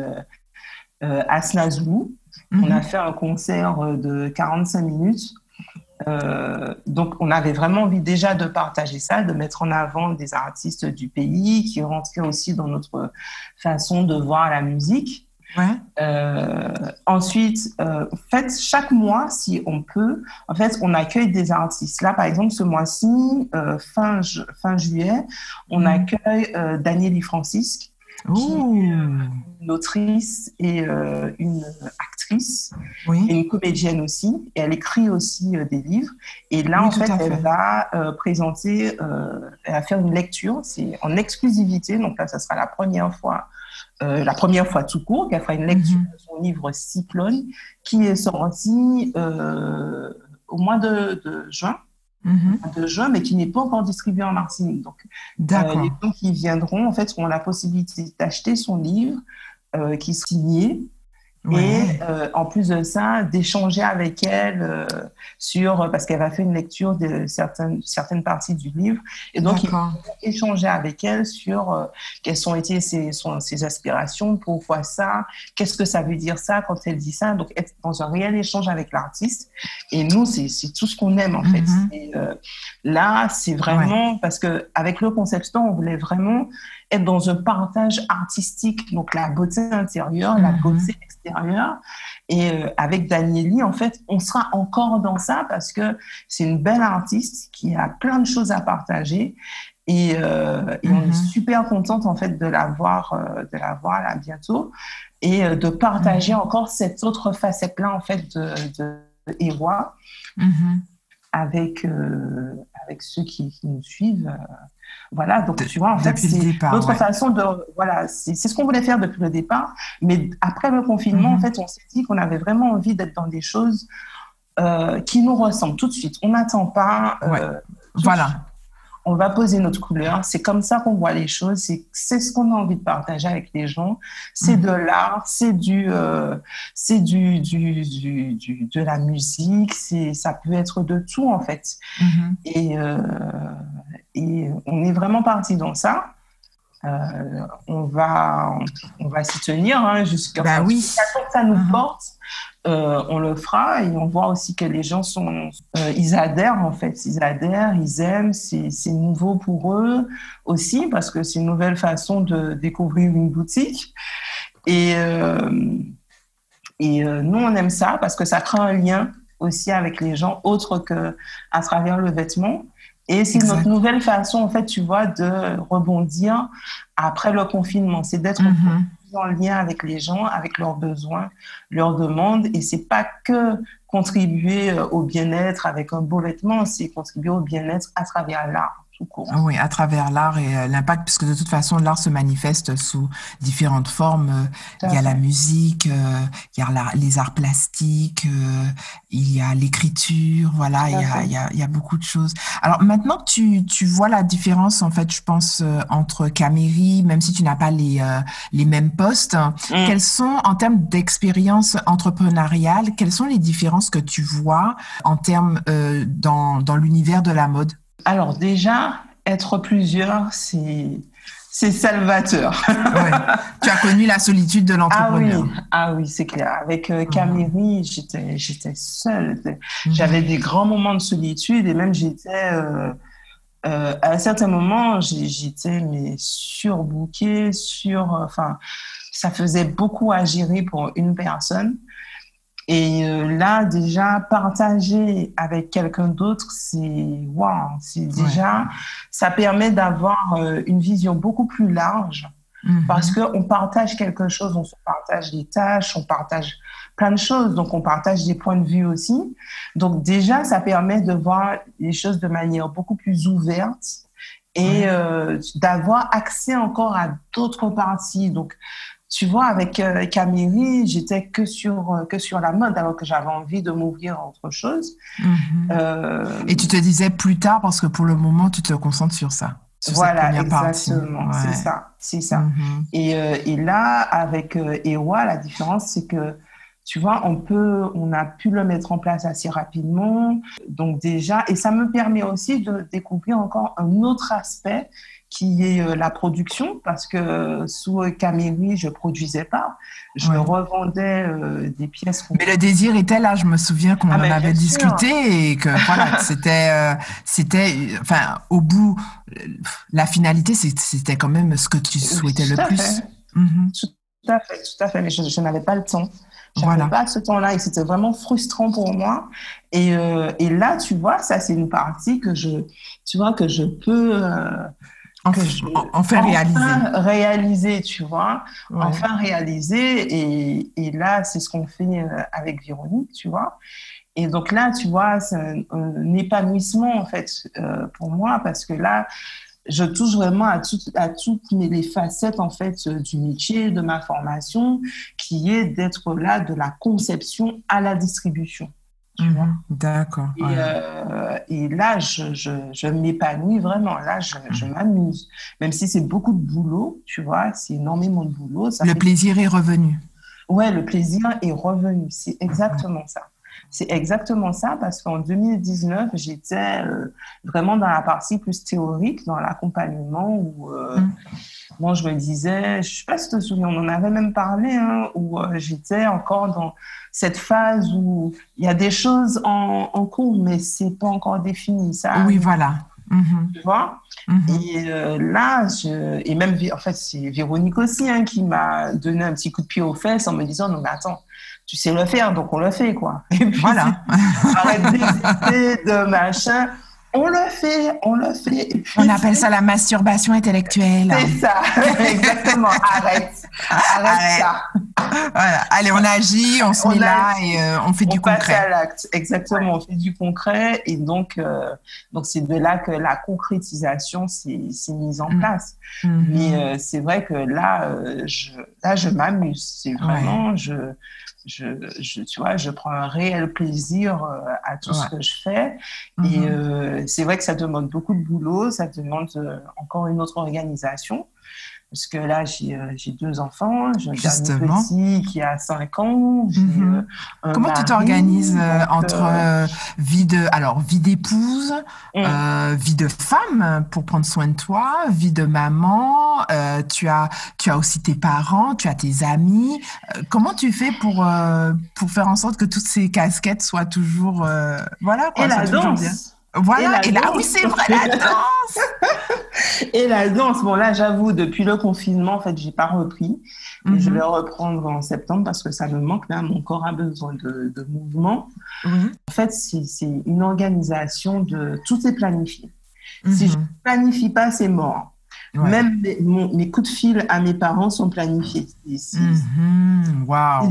Asna Zoulou. On a fait un concert de 45 minutes. Donc, on avait vraiment envie déjà de partager ça, de mettre en avant des artistes du pays qui rentraient aussi dans notre façon de voir la musique. Ensuite, en fait, chaque mois, si on peut, en fait, on accueille des artistes. Là, par exemple, ce mois-ci, fin juillet, on accueille Danieli Francisque, qui est une autrice et une actrice, et une comédienne aussi. Et elle écrit aussi des livres. Et là, en fait, elle va présenter, elle va faire une lecture. C'est en exclusivité. Donc là, ça sera la première fois tout court, qu'elle fera une lecture de son livre Cyclone, qui est sorti au mois de juin. Mais qui n'est pas encore distribué en Martinique. Donc, les gens qui viendront, en fait, auront la possibilité d'acheter son livre qui est signé. Et en plus de ça, d'échanger avec elle parce qu'elle va faire une lecture de certaines parties du livre. Et donc, il va échanger avec elle sur quelles ont été ses aspirations, pourquoi ça, qu'est-ce que ça veut dire ça quand elle dit ça. Donc, être dans un réel échange avec l'artiste. Et nous, c'est tout ce qu'on aime, en fait. Et, là, c'est vraiment parce qu'avec le concept store, on voulait vraiment être dans un partage artistique, donc la beauté intérieure, la beauté extérieure. Et avec Danieli, en fait, on sera encore dans ça parce que c'est une belle artiste qui a plein de choses à partager. Et on est super contente, en fait, de la voir là bientôt et de partager encore cette autre facette-là, en fait, de EWA avec ceux qui nous suivent. Voilà, donc tu vois, en fait, c'est notre façon de... Voilà, c'est ce qu'on voulait faire depuis le départ. Mais après le confinement, en fait, on s'est dit qu'on avait vraiment envie d'être dans des choses qui nous ressemble tout de suite. On n'attend pas. Voilà. On va poser notre couleur. C'est comme ça qu'on voit les choses. C'est ce qu'on a envie de partager avec les gens. C'est de l'art, c'est de la musique. Ça peut être de tout en fait. Et on est vraiment parti dans ça. On va s'y tenir jusqu'à quand ça nous porte. On le fera et on voit aussi que les gens ils adhèrent en fait, ils aiment, c'est nouveau pour eux aussi parce que c'est une nouvelle façon de découvrir une boutique et nous on aime ça parce que ça crée un lien aussi avec les gens autre que à travers le vêtement. Et c'est notre nouvelle façon, en fait, tu vois, de rebondir après le confinement. C'est d'être en lien avec les gens, avec leurs besoins, leurs demandes. Et c'est pas que contribuer au bien-être avec un beau vêtement, c'est contribuer au bien-être à travers l'art. Tout court. Oui, à travers l'art et l'impact, puisque de toute façon, l'art se manifeste sous différentes formes. Il y a la musique, il y a les arts plastiques, il y a l'écriture, voilà, il y a beaucoup de choses. Alors maintenant que tu vois la différence, en fait, je pense, entre Caméry, même si tu n'as pas les mêmes postes, quelles sont, en termes d'expérience entrepreneuriale, quelles sont les différences que tu vois en termes dans l'univers de la mode? Alors déjà, être plusieurs, c'est salvateur. Ouais. Tu as connu la solitude de l'entrepreneur. Ah oui, c'est clair. Avec Caméry, j'étais seule. J'avais des grands moments de solitude et même j'étais... à un certain moment, j'étais surbookée, enfin, ça faisait beaucoup à gérer pour une personne. Et là, déjà, partager avec quelqu'un d'autre, déjà, ça permet d'avoir une vision beaucoup plus large parce qu'on partage quelque chose, on se partage des tâches, on partage plein de choses, donc on partage des points de vue aussi. Donc déjà, ça permet de voir les choses de manière beaucoup plus ouverte et d'avoir accès encore à d'autres parties. Donc, tu vois, avec Caméry, j'étais que sur la mode, alors que j'avais envie de m'ouvrir à autre chose. Et tu te disais plus tard, parce que pour le moment, tu te concentres sur ça. Voilà, exactement. Ouais. C'est ça. Et là, avec Ewa, la différence, c'est que, tu vois, on a pu le mettre en place assez rapidement. Donc déjà, et ça me permet aussi de découvrir encore un autre aspect qui est la production, parce que sous Caméry, je produisais pas. Je revendais des pièces. Mais le désir était là, je me souviens qu'on en avait discuté et que voilà, c'était, enfin, au bout, la finalité, c'était quand même ce que tu souhaitais le plus. Tout à fait, mais je n'avais pas le temps. J'avais pas ce temps-là et c'était vraiment frustrant pour moi. Et là, tu vois, ça, c'est une partie que je peux... enfin réaliser, tu vois. Enfin réaliser. Et là, c'est ce qu'on fait avec Véronique, tu vois. Et donc là, tu vois, c'est un épanouissement, en fait, pour moi, parce que là, je touche vraiment à toutes les facettes, en fait, du métier, de ma formation, qui est d'être là de la conception à la distribution. D'accord. Et là, je m'épanouis vraiment. Là, je m'amuse. Même si c'est beaucoup de boulot, tu vois, c'est énormément de boulot. Plaisir est revenu. Ouais, le plaisir est revenu. C'est exactement ça. C'est exactement ça parce qu'en 2019, j'étais vraiment dans la partie plus théorique, dans l'accompagnement où moi, je me disais, je ne sais pas si tu te souviens, on en avait même parlé, où j'étais encore dans cette phase où il y a des choses en cours, mais ce n'est pas encore défini. Ça, oui, voilà. Tu vois et là, et même, en fait, c'est Véronique aussi qui m'a donné un petit coup de pied aux fesses en me disant, non, mais attends, tu sais le faire, donc on le fait, quoi. Et puis, voilà. Arrête d'hésiter, de machin. On le fait. Et puis, on appelle ça la masturbation intellectuelle. C'est ça, exactement. Arrête ça. Voilà. Allez, on agit, on se met là et on fait du concret. On passe à l'acte, exactement, on fait du concret. Et donc c'est de là que la concrétisation s'est mise en place. Mais c'est vrai que là, je m'amuse. C'est vraiment, tu vois, je prends un réel plaisir à tout ce que je fais. Et c'est vrai que ça demande beaucoup de boulot, ça demande encore une autre organisation. Parce que là, j'ai 2 enfants. J'ai un dernier petit qui a 5 ans. Comment tu t'organises entre vie d'épouse, vie de femme pour prendre soin de toi, vie de maman, tu as aussi tes parents, tu as tes amis. Comment tu fais pour faire en sorte que toutes ces casquettes soient toujours... voilà, quoi, et la danse bien. Voilà, et là, oui, c'est vrai, la danse. Et la danse, bon là, j'avoue, depuis le confinement, en fait, j'ai pas repris. Je vais reprendre en septembre parce que ça me manque, là, mon corps a besoin de mouvement. En fait, c'est une organisation de... Tout est planifié. Si je ne planifie pas, c'est mort. Ouais. Même mes coups de fil à mes parents sont planifiés. C'est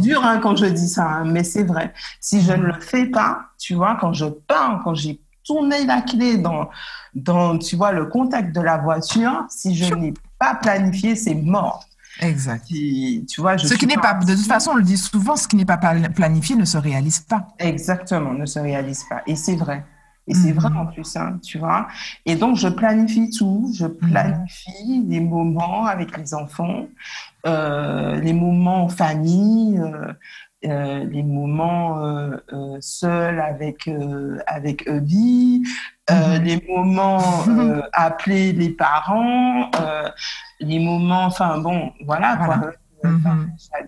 dur hein, quand je dis ça, hein, mais c'est vrai. Si je ne le fais pas, tu vois, quand je pars, quand j'ai tourné la clé dans tu vois, le contact de la voiture, si je n'ai pas planifié, c'est mort. Exact. Tu vois, ce qui n'est pas, de toute façon, on le dit souvent, ce qui n'est pas planifié ne se réalise pas. Exactement, ne se réalise pas. Et c'est vrai. Et c'est vrai en plus, hein, tu vois. Et donc, je planifie tout. Je planifie les moments avec les enfants, les moments en famille, les moments seuls avec Eubi, les moments appeler les parents, les moments, enfin bon, voilà. Quoi.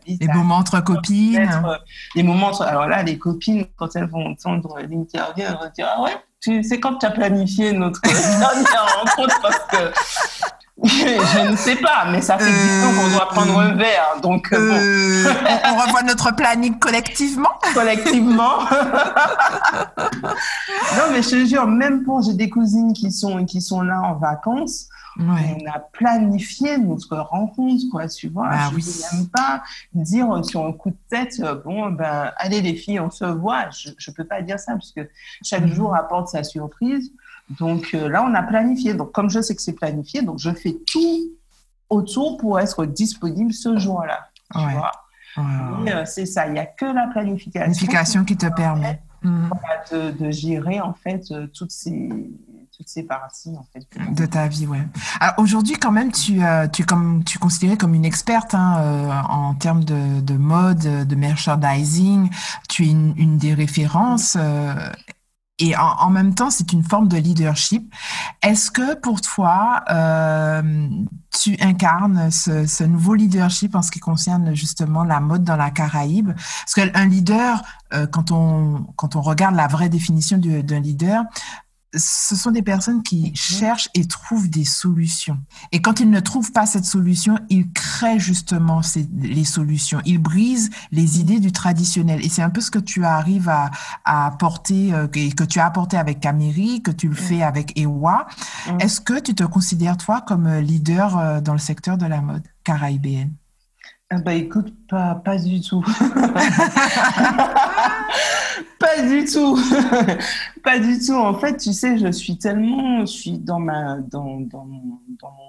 Les moments entre copines. Les moments entre... Alors là, les copines, quand elles vont entendre l'interview, elles vont dire « Ah ouais, c'est quand tu as planifié notre dernière rencontre ?» Parce que je ne sais pas, mais ça fait 10 ans qu'on doit prendre un verre. Donc, bon. On revoit notre planning collectivement. Collectivement. Non, mais je te jure, même j'ai des cousines qui sont là en vacances. Ouais. On a planifié notre rencontre, quoi, tu vois. Je ne n'aime pas dire sur un coup de tête, bon, ben, allez les filles, on se voit. Je peux pas dire ça parce que chaque jour apporte sa surprise. Donc là, on a planifié. Donc, comme je sais que c'est planifié, donc je fais tout autour pour être disponible ce jour-là, tu vois. Et c'est ça, il n'y a que la planification qui te permet de gérer, en fait, toutes ces parties en fait de ta vie, ouais. Alors aujourd'hui, quand même, tu es considérée comme une experte en termes de mode, de merchandising. Tu es une des références. Et en même temps, c'est une forme de leadership. Est-ce que pour toi, tu incarnes ce nouveau leadership en ce qui concerne justement la mode dans la Caraïbe? Parce qu'un leader, quand on regarde la vraie définition d'un leader, ce sont des personnes qui cherchent et trouvent des solutions. Et quand ils ne trouvent pas cette solution, ils créent justement les solutions. Ils brisent les idées du traditionnel. Et c'est un peu ce que tu arrives à apporter, que tu as apporté avec Camiri, que tu le fais avec Ewa. Est-ce que tu te considères, toi, comme leader dans le secteur de la mode caraïbéenne? Bah écoute, pas du tout. Pas du tout. Pas du tout. En fait, tu sais, je suis dans mon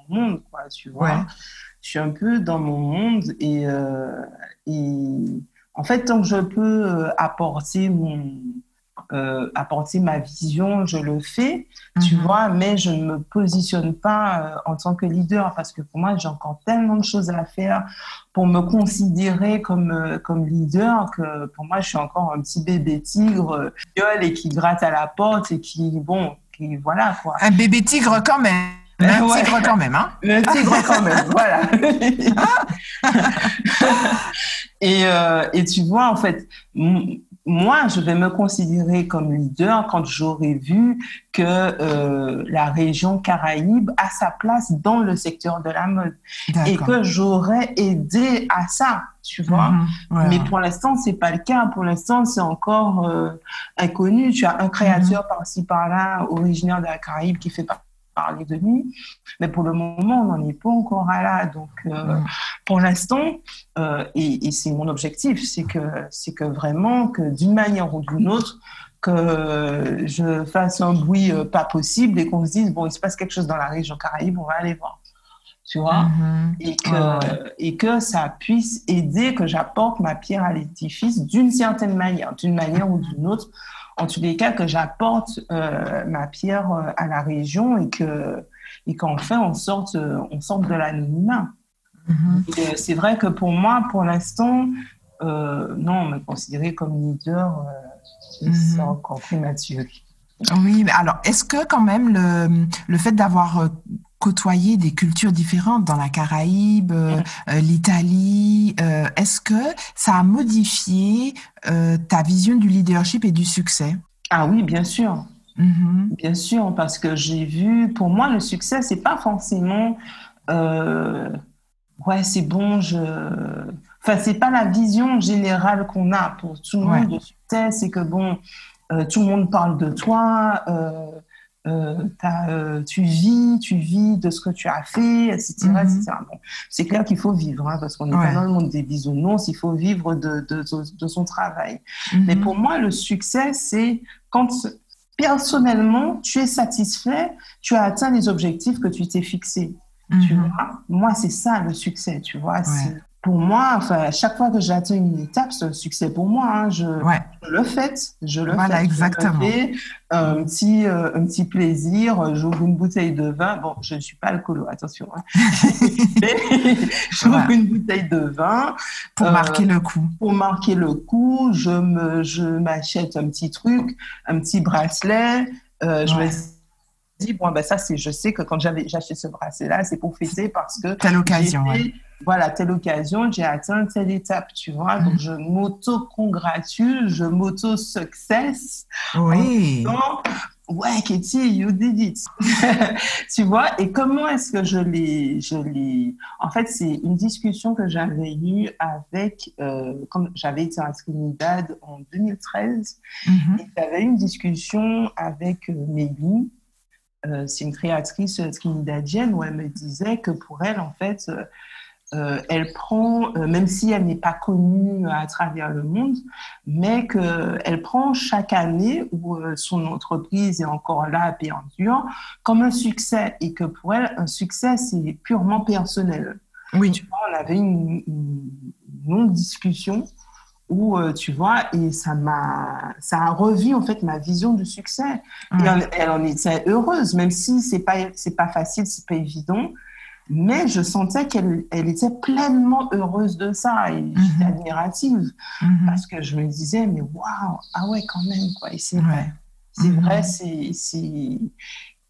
monde, quoi, tu vois. Ouais. Je suis un peu dans mon monde et en fait, tant que je peux apporter ma vision, je le fais, tu vois, mais je ne me positionne pas en tant que leader parce que pour moi, j'ai encore tellement de choses à faire pour me considérer comme leader que pour moi, je suis encore un petit bébé tigre qui gueule et qui gratte à la porte et qui voilà, quoi. Un bébé tigre quand même. Tigre quand même, hein. Le tigre quand même, voilà. Et tu vois, en fait, moi, je vais me considérer comme leader quand j'aurai vu que la région Caraïbe a sa place dans le secteur de la mode. D'accord. Et que j'aurais aidé à ça, tu vois. Mais pour l'instant, c'est pas le cas. Pour l'instant, c'est encore inconnu. Tu as un créateur par-ci, par-là, originaire de la Caraïbe qui fait parler de lui. Mais pour le moment, on n'en est pas encore à là. Donc, pour l'instant, et c'est mon objectif, c'est que vraiment, que d'une manière ou d'une autre, que je fasse un bruit pas possible et qu'on se dise, bon, il se passe quelque chose dans la région Caraïbe, on va aller voir. Tu vois, et que ça puisse aider, que j'apporte ma pierre à l'édifice d'une certaine manière ou d'une autre. En tous les cas, que j'apporte ma pierre à la région et qu'enfin on sorte de l'anonymat. Et, c'est vrai que pour moi, pour l'instant, non, on me considérait comme leader, c'est encore prématuré. Oui, mais alors, est-ce que quand même le fait d'avoir côtoyé des cultures différentes dans la Caraïbe, l'Italie, est-ce que ça a modifié ta vision du leadership et du succès? Ah oui, bien sûr. Bien sûr, parce que j'ai vu, pour moi, le succès, c'est pas forcément, ouais, c'est bon, enfin, c'est pas la vision générale qu'on a pour tout le monde. Le succès, c'est que bon, tout le monde parle de toi, tu vis de ce que tu as fait, etc. etc. Bon, c'est clair qu'il faut vivre, hein, parce qu'on n'est pas dans le monde des bisounours, il faut vivre de son travail. Mais pour moi, le succès, c'est quand personnellement, tu es satisfait, tu as atteint les objectifs que tu t'es fixés. Tu vois, moi, c'est ça le succès, tu vois. Pour moi, enfin, chaque fois que j'atteins une étape, c'est un succès pour moi. Hein. Je le fête. Voilà, exactement. Un petit plaisir. J'ouvre une bouteille de vin. Bon, je ne suis pas alcoolo, attention. Hein. J'ouvre une bouteille de vin. Pour marquer le coup. Pour marquer le coup, je m'achète un petit truc, un petit bracelet. Je me dis, bon, ben ça, je sais que quand j'achète ce bracelet-là, c'est pour fêter parce que... Telle occasion, Voilà, telle occasion, j'ai atteint telle étape, tu vois. Donc, je m'auto-congratule, je m'auto-success. Oui. En disant, ouais, Katie, you did it. Tu vois, et comment est-ce que je l'ai... En fait, c'est une discussion que j'avais eue avec... quand j'avais été à Trinidad en 2013, et j'avais eu une discussion avec Mélie. C'est une créatrice trinidadienne où elle me disait que pour elle, en fait... elle prend, même si elle n'est pas connue à travers le monde, mais qu'elle prend chaque année où son entreprise est encore là, perdure, comme un succès. Et que pour elle, un succès, c'est purement personnel. Oui. Tu vois, on avait une longue discussion où, tu vois, et ça a revu, en fait, ma vision du succès. Et elle en était heureuse, même si c'est pas facile, c'est pas évident. Mais je sentais qu'elle était pleinement heureuse de ça et j'étais admirative parce que je me disais, mais waouh, ah ouais, quand même, quoi. Et c'est vrai. C'est vrai,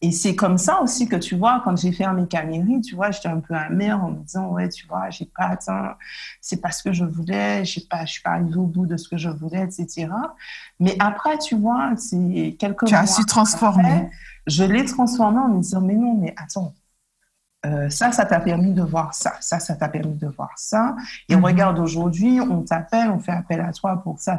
et c'est comme ça aussi que, tu vois, quand j'ai fait un mécanerie, tu vois, j'étais un peu amère en me disant, ouais, tu vois, j'ai pas atteint, c'est pas ce que je voulais, je suis pas arrivée au bout de ce que je voulais, etc. Mais après, tu vois, c'est quelques mois. Tu as su transformer. Après, je l'ai transformé en me disant, mais non, mais attends. Ça t'a permis de voir ça. Ça t'a permis de voir ça. Et regarde, aujourd'hui, on t'appelle, on fait appel à toi pour ça,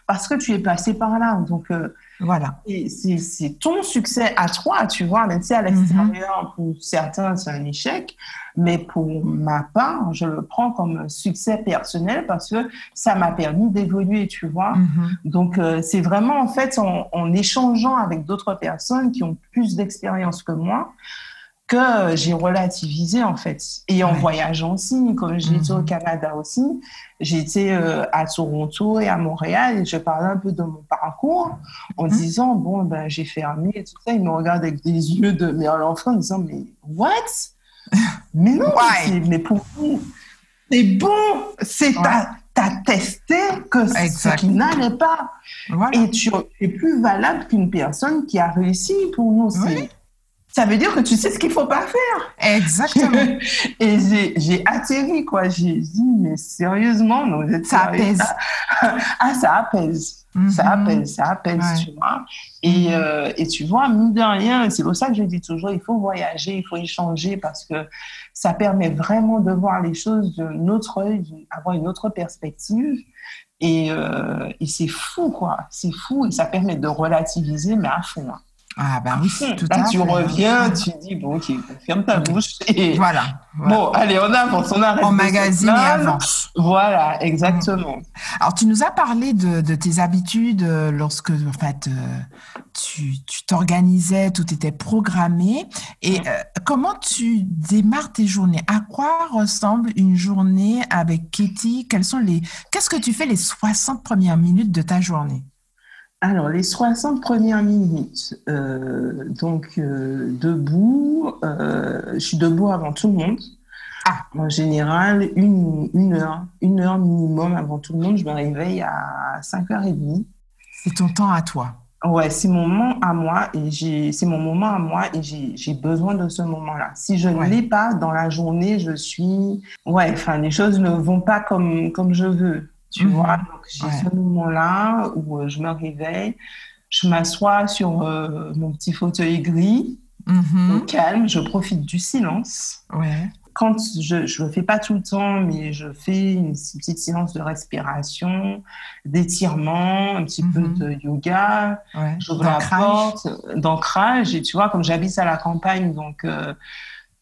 parce que tu es passé par là. Donc, voilà. Et c'est ton succès à toi, tu vois, même si à l'extérieur, pour certains, c'est un échec. Mais pour ma part, je le prends comme un succès personnel parce que ça m'a permis d'évoluer, tu vois. Donc, c'est vraiment, en fait, en échangeant avec d'autres personnes qui ont plus d'expérience que moi, que j'ai relativisé, en fait. Et en voyageant aussi, comme j'ai été au Canada aussi, j'ai été à Toronto et à Montréal et je parlais un peu de mon parcours en disant, bon, ben, j'ai fermé et tout ça. Ils me regardent avec des yeux de merlan-enfant en disant, mais what? Mais non, mais pour vous, c'est bon, t'as testé que ce qui n'allait pas. Voilà. Et tu es plus valable qu'une personne qui a réussi pour nous aussi. Ça veut dire que tu sais ce qu'il ne faut pas faire. Exactement. Et j'ai atterri, quoi. J'ai dit, mais sérieusement, non, ça apaise. Ça apaise. Ça apaise, tu vois. Et tu vois, mine de rien, c'est pour ça que je dis toujours, il faut voyager, il faut échanger parce que ça permet vraiment de voir les choses d'un autre œil, avoir une autre perspective. Et c'est fou, quoi. C'est fou et ça permet de relativiser, mais à fond. Ah ben oui, tout Là, à tu fait. reviens, tu dis, bon, ok, ferme ta bouche. Et Voilà. bon, allez, on avance, on arrête On de se magazine et plaindre. avance. Voilà, exactement. Alors, tu nous as parlé de tes habitudes lorsque, en fait, tu t'organisais, tout était programmé. Et comment tu démarres tes journées? À quoi ressemble une journée avec Katie? Qu'est-ce que tu fais les 60 premières minutes de ta journée? Alors, les 60 premières minutes, debout, je suis debout avant tout le monde. Ah, En général, une heure minimum avant tout le monde. Je me réveille à 5h30. c'est ton temps à toi. Ouais, c'est mon moment à moi c'est mon moment à moi et j'ai besoin de ce moment-là. Si je ne Ouais. l'ai pas dans la journée, les choses ne vont pas comme je veux, tu vois. Donc, j'ai Ouais. ce moment-là où je me réveille, je m'assois sur mon petit fauteuil gris, au calme, je profite du silence. Ouais. Quand je le fais pas tout le temps, mais je fais une petite séance de respiration, d'étirement, un petit peu de yoga. Ouais. J'ouvre la porte, d'ancrage. Et tu vois, comme j'habite à la campagne, donc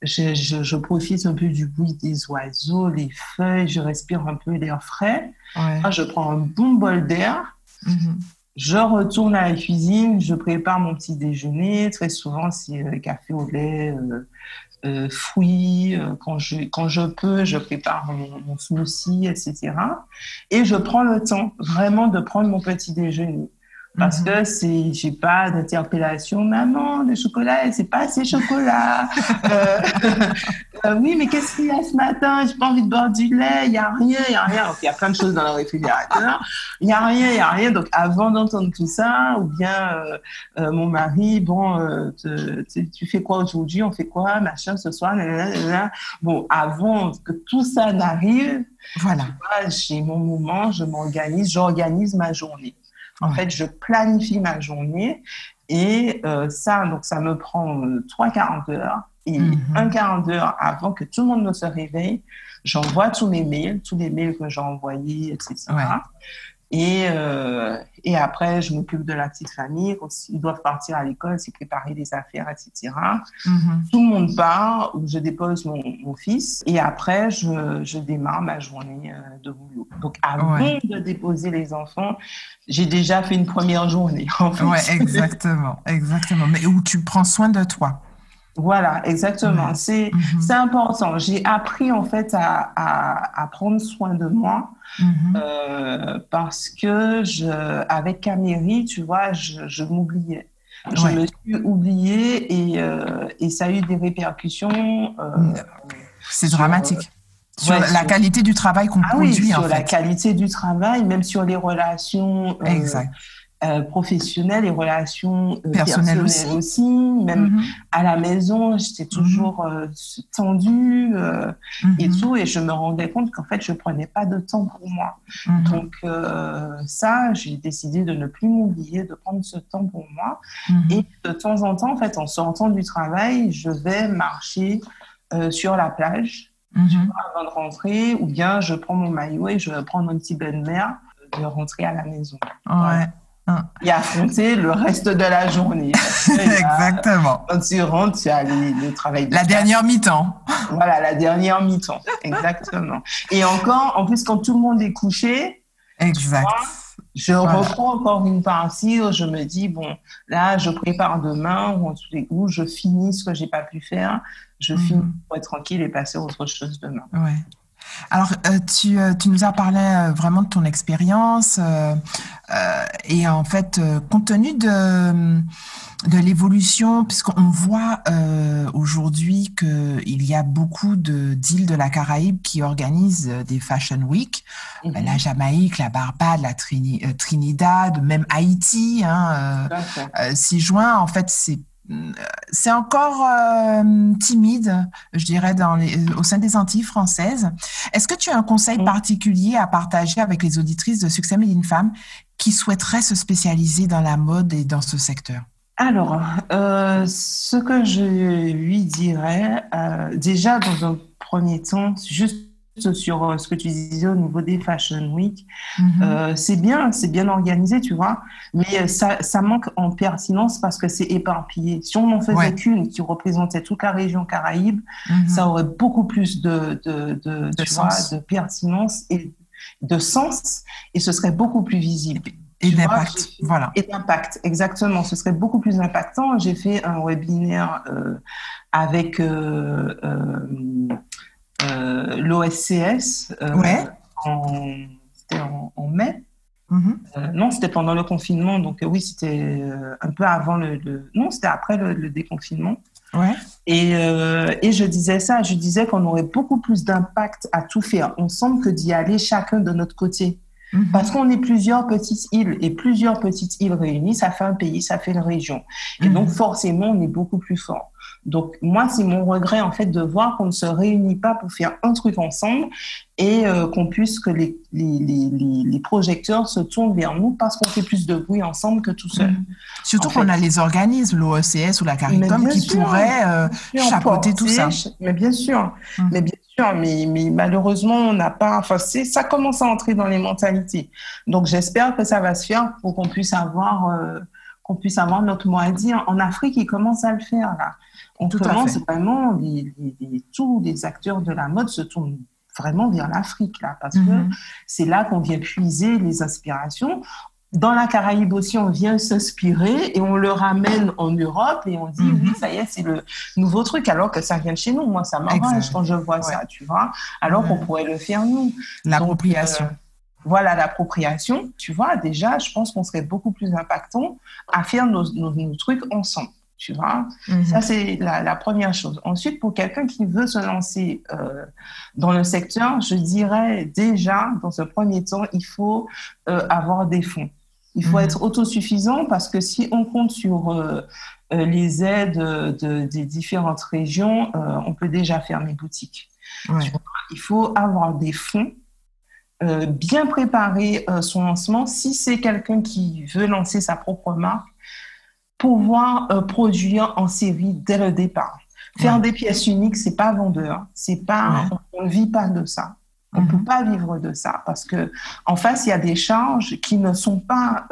je profite un peu du bruit des oiseaux, les feuilles, je respire un peu l'air frais. Ouais. Là, je prends un bon bol d'air. Je retourne à la cuisine, je prépare mon petit déjeuner. Très souvent, c'est café au lait, fruits. Quand je peux, je prépare mon smoothie, etc. Et je prends le temps vraiment de prendre mon petit déjeuner. Parce que j'ai pas d'interpellation. Maman, le chocolat, c'est pas assez chocolat. Oui, mais qu'est-ce qu'il y a ce matin? J'ai pas envie de boire du lait. Il y a rien. Donc, il y a plein de choses dans le réfrigérateur. Il y a rien. Donc, avant d'entendre tout ça, ou bien mon mari, bon, tu fais quoi aujourd'hui? On fait quoi? Machin, ce soir? Nanana. Bon, avant que tout ça n'arrive, voilà. J'ai mon moment, j'organise ma journée. En fait, je planifie ma journée et ça me prend 3 quarts d'heure. Et un quart d'heure avant que tout le monde ne se réveille, j'envoie tous les mails que j'ai envoyés, etc. Et après, je m'occupe de la petite famille. Quand ils doivent partir à l'école, c'est préparer les affaires, etc. Tout le monde part, je dépose mon fils et après, je démarre ma journée de boulot. Donc, avant de déposer les enfants, j'ai déjà fait une première journée, en fait. Ouais, exactement. Mais où tu prends soin de toi. Voilà, exactement. C'est important. J'ai appris, en fait, à prendre soin de moi. Parce que avec Caméry, tu vois, je m'oubliais. Je me suis oubliée et ça a eu des répercussions. C'est dramatique. Sur la qualité du travail qu'on produit, sur en fait. la qualité du travail, même sur les relations professionnelles et relations personnelles aussi. Même à la maison, j'étais toujours tendue et tout. Et je me rendais compte qu'en fait, je ne prenais pas de temps pour moi. Donc, j'ai décidé de ne plus m'oublier, de prendre ce temps pour moi. Et de temps en temps, en fait, en sortant du travail, je vais marcher sur la plage. Avant de rentrer, ou bien je prends mon maillot et je vais prendre un petit bain de mer de rentrer à la maison. Et affronter le reste de la journée. Exactement. Quand tu rentres, tu as le travail. La dernière mi-temps. Voilà, la dernière mi-temps. Exactement. Et encore, en plus, quand tout le monde est couché, je reprends encore une partie où je me dis, bon, là, je prépare demain ou je finis ce que je n'ai pas pu faire. Je finis pour être tranquille et passer à autre chose demain. Ouais. Alors, tu nous as parlé vraiment de ton expérience et en fait, compte tenu de l'évolution, puisqu'on voit aujourd'hui qu'il y a beaucoup d'îles de la Caraïbe qui organisent des Fashion Week, la Jamaïque, la Barbade, la Trinidad, même Haïti, 6 juin, en fait, c'est encore timide, je dirais, au sein des Antilles françaises. Est-ce que tu as un conseil particulier à partager avec les auditrices de Succès Made in Femme qui souhaiteraient se spécialiser dans la mode et dans ce secteur? Alors, ce que je lui dirais, déjà dans un premier temps, juste sur ce que tu disais au niveau des Fashion Week. C'est bien organisé, tu vois, mais ça manque en pertinence parce que c'est éparpillé. Si on en faisait qu'une qui représentait toute la région Caraïbes, ça aurait beaucoup plus de pertinence et de sens, et ce serait beaucoup plus visible. Et d'impact, voilà. Et d'impact, exactement. Ce serait beaucoup plus impactant. J'ai fait un webinaire avec l'OSCS c'était en mai. Non, c'était pendant le confinement. Donc oui, c'était un peu avant non, c'était après le déconfinement. Ouais. Et je disais ça, je disais qu'on aurait beaucoup plus d'impact à tout faire ensemble que d'y aller chacun de notre côté. Parce qu'on est plusieurs petites îles, et plusieurs petites îles réunies, ça fait un pays, ça fait une région. Et donc, forcément, on est beaucoup plus fort. Donc, moi, c'est mon regret, en fait, de voir qu'on ne se réunit pas pour faire un truc ensemble et que les projecteurs se tournent vers nous parce qu'on fait plus de bruit ensemble que tout seul. Surtout qu'on a les organismes, l'OECS ou la CARICOM, qui pourraient chapeauter tout ça. Mais bien sûr, mais malheureusement, on n'a pas... Enfin, ça commence à entrer dans les mentalités. Donc, j'espère que ça va se faire pour qu'on puisse avoir notre mot à dire. En Afrique, ils commencent à le faire, là. On commence vraiment, tous les acteurs de la mode se tournent vraiment vers l'Afrique, là, parce que c'est là qu'on vient puiser les inspirations. Dans la Caraïbe aussi, on vient s'inspirer et on le ramène en Europe et on dit, oui, ça y est, c'est le nouveau truc, alors que ça vient de chez nous. Moi, ça m'arrange quand je vois ça, tu vois, alors qu'on pourrait le faire nous. L'appropriation. Voilà, l'appropriation, tu vois, déjà, je pense qu'on serait beaucoup plus impactant à faire nos trucs ensemble. Tu vois, ça c'est la première chose. Ensuite, pour quelqu'un qui veut se lancer dans le secteur, je dirais déjà, dans un premier temps, il faut avoir des fonds. Il faut être autosuffisant parce que si on compte sur les aides des différentes régions, on peut déjà fermer boutique. Ouais. Il faut avoir des fonds, bien préparer son lancement. Si c'est quelqu'un qui veut lancer sa propre marque, pouvoir produire en série dès le départ. Faire des pièces uniques, c'est pas vendeur, c'est pas, on ne vit pas de ça. On ne peut pas vivre de ça parce que en face, il y a des charges qui ne sont pas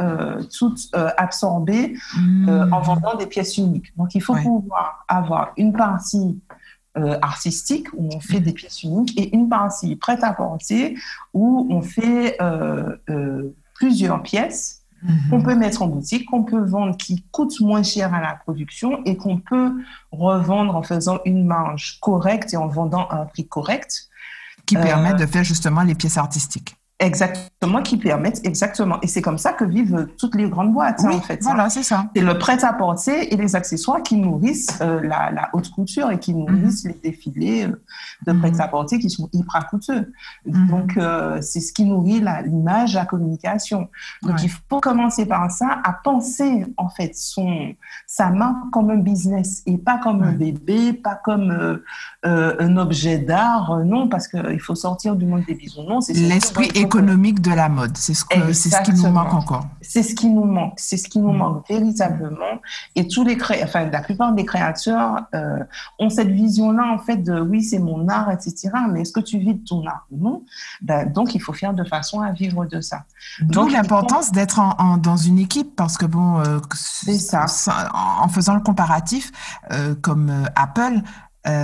toutes absorbées en vendant des pièces uniques. Donc, il faut pouvoir avoir une partie artistique où on fait des pièces uniques et une partie prête à porter où on fait plusieurs pièces qu'on peut mettre en boutique, qu'on peut vendre, qui coûte moins cher à la production et qu'on peut revendre en faisant une marge correcte et en vendant à un prix correct. Qui permettent de faire justement les pièces artistiques. Exactement, qui permettent, exactement. Et c'est comme ça que vivent toutes les grandes boîtes, en fait. Voilà, c'est ça. C'est le prêt-à-porter et les accessoires qui nourrissent la haute couture et qui nourrissent les défilés de prêt-à-porter qui sont hyper coûteux. Donc, c'est ce qui nourrit l'image, la communication. Donc, il faut commencer par ça, à penser, en fait, sa marque comme un business et pas comme un bébé, pas comme un objet d'art. Non, parce qu'il faut sortir du monde des bisounours. L'esprit économique de la mode, c'est ce qui nous manque encore. C'est ce qui nous manque véritablement. Et la plupart des créateurs ont cette vision-là, en fait, de oui, c'est mon art, etc. Mais est-ce que tu vis de ton art? Non. Donc, il faut faire de façon à vivre de ça. Donc, l'importance d'être dans une équipe, parce que c'est ça. En faisant le comparatif, comme Apple,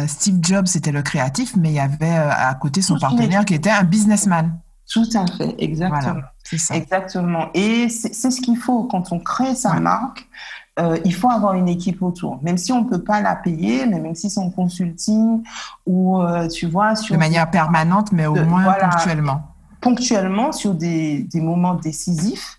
Steve Jobs était le créatif, mais il y avait à côté son partenaire qui était un businessman. Tout à fait, exactement. Voilà, c'est ça. Exactement. Et c'est ce qu'il faut quand on crée sa marque. Il faut avoir une équipe autour, même si on ne peut pas la payer, mais même si c'est en consulting ou tu vois de manière permanente, mais au moins ponctuellement. Ponctuellement sur des moments décisifs.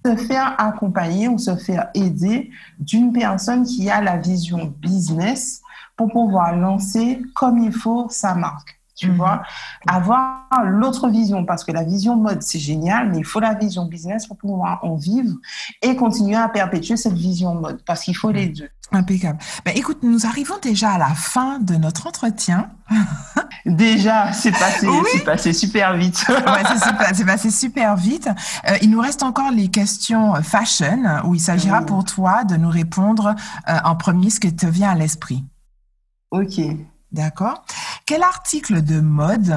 Se faire accompagner ou se faire aider d'une personne qui a la vision business pour pouvoir lancer comme il faut sa marque. Tu vois, avoir l'autre vision, parce que la vision mode, c'est génial, mais il faut la vision business pour pouvoir en vivre et continuer à perpétuer cette vision mode, parce qu'il faut les deux. Impeccable. Ben, écoute, nous arrivons déjà à la fin de notre entretien. Déjà, c'est passé super vite. C'est passé super vite. Il nous reste encore les questions fashion, où il s'agira pour toi de nous répondre en premier ce que te vient à l'esprit. Ok. D'accord. Quel article de mode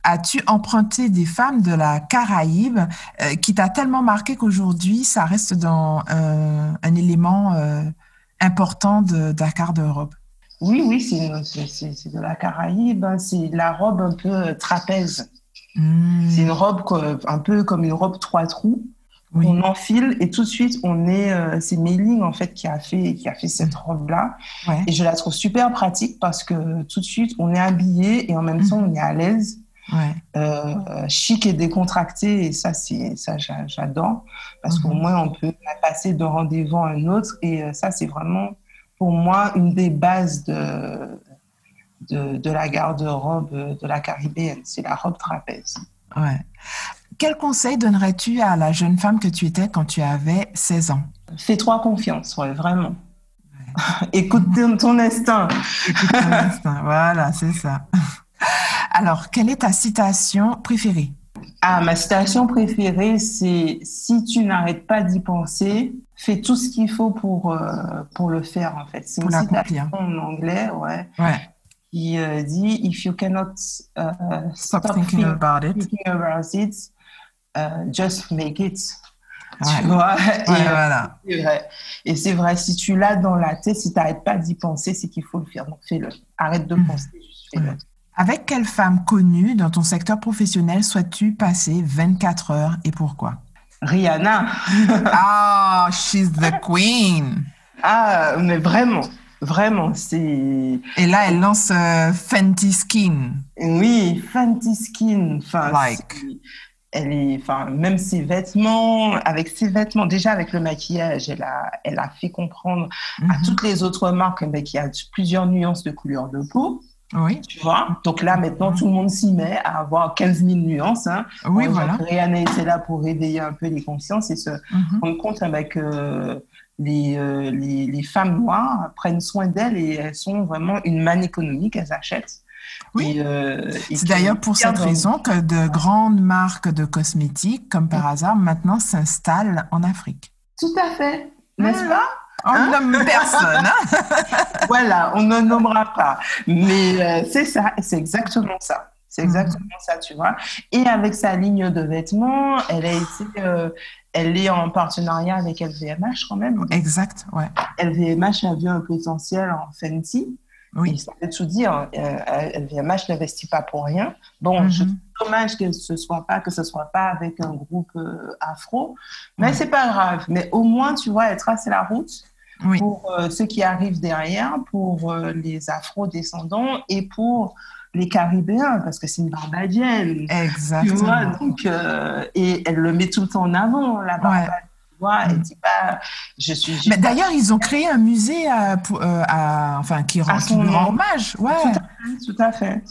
as-tu emprunté des femmes de la Caraïbe qui t'a tellement marqué qu'aujourd'hui, ça reste dans un élément important de la garde-robe? Oui, c'est de la Caraïbe, hein. C'est la robe un peu trapèze. C'est une robe un peu comme une robe 3 trous. Oui. On enfile et tout de suite, c'est Méline en fait qui a fait cette robe-là. Ouais. Et je la trouve super pratique parce que tout de suite, on est habillé et en même temps, on est à l'aise. Ouais. Chic et décontracté, et ça j'adore parce qu'au moins on peut passer d'un rendez-vous à un autre, et ça c'est vraiment pour moi une des bases de la garde-robe de la caribéenne, c'est la robe trapèze. Ouais. Quel conseil donnerais-tu à la jeune femme que tu étais quand tu avais 16 ans? Fais-toi confiance, ouais, vraiment. Ouais. Écoute ton instinct. Écoute ton instinct, voilà, c'est ça. Alors, quelle est ta citation préférée? Ma citation préférée, c'est « Si tu n'arrêtes pas d'y penser, fais tout ce qu'il faut pour le faire » en fait. C'est une citation en anglais, ouais. Qui dit « If you cannot stop thinking about it, just make it ». Tu vois, voilà. C'est vrai. Et c'est vrai, si tu l'as dans la tête, si tu n'arrêtes pas d'y penser, c'est qu'il faut le faire. Donc fais-le. Arrête de penser, juste fais-le. Avec quelle femme connue dans ton secteur professionnel souhaites-tu passer 24 heures et pourquoi? Rihanna. Ah, she's the queen. Mais vraiment, c'est... Et là, elle lance Fenty Skin. Oui, Fenty Skin. Enfin, même ses vêtements, déjà avec le maquillage, elle a fait comprendre à toutes les autres marques qu'il y a plusieurs nuances de couleur de peau. Oui. Tu vois? Donc là, maintenant, tout le monde s'y met à avoir 15 000 nuances. Hein. Oui, voilà. Rihanna était là pour réveiller un peu les consciences et se rendre compte avec les femmes noires prennent soin d'elles et elles sont vraiment une manne économique, elles achètent. Oui. C'est d'ailleurs pour cette raison que de grandes marques de cosmétiques, comme par hasard, maintenant s'installent en Afrique. Tout à fait, n'est-ce pas? On ne nomme personne. Voilà, on ne nommera pas. Mais c'est ça, c'est exactement ça. C'est exactement ça, tu vois. Et avec sa ligne de vêtements, elle est en partenariat avec LVMH quand même. Exact, ouais. LVMH a vu un potentiel en Fenty. Oui. Et ça veut tout dire. LVMH n'investit pas pour rien. Bon, je trouve dommage que ce soit pas avec un groupe afro, mais c'est pas grave. Mais au moins, tu vois, elle trace la route. Oui. Pour ceux qui arrivent derrière, pour les afro-descendants et pour les Caribéens, parce que c'est une Barbadienne. Exactement. Tu vois, donc, et elle le met tout le temps en avant, la Barbade. Tu vois, elle dit pas, je suis... Mais d'ailleurs, ils ont créé un musée qui lui rend hommage. Ouais. Tout à fait,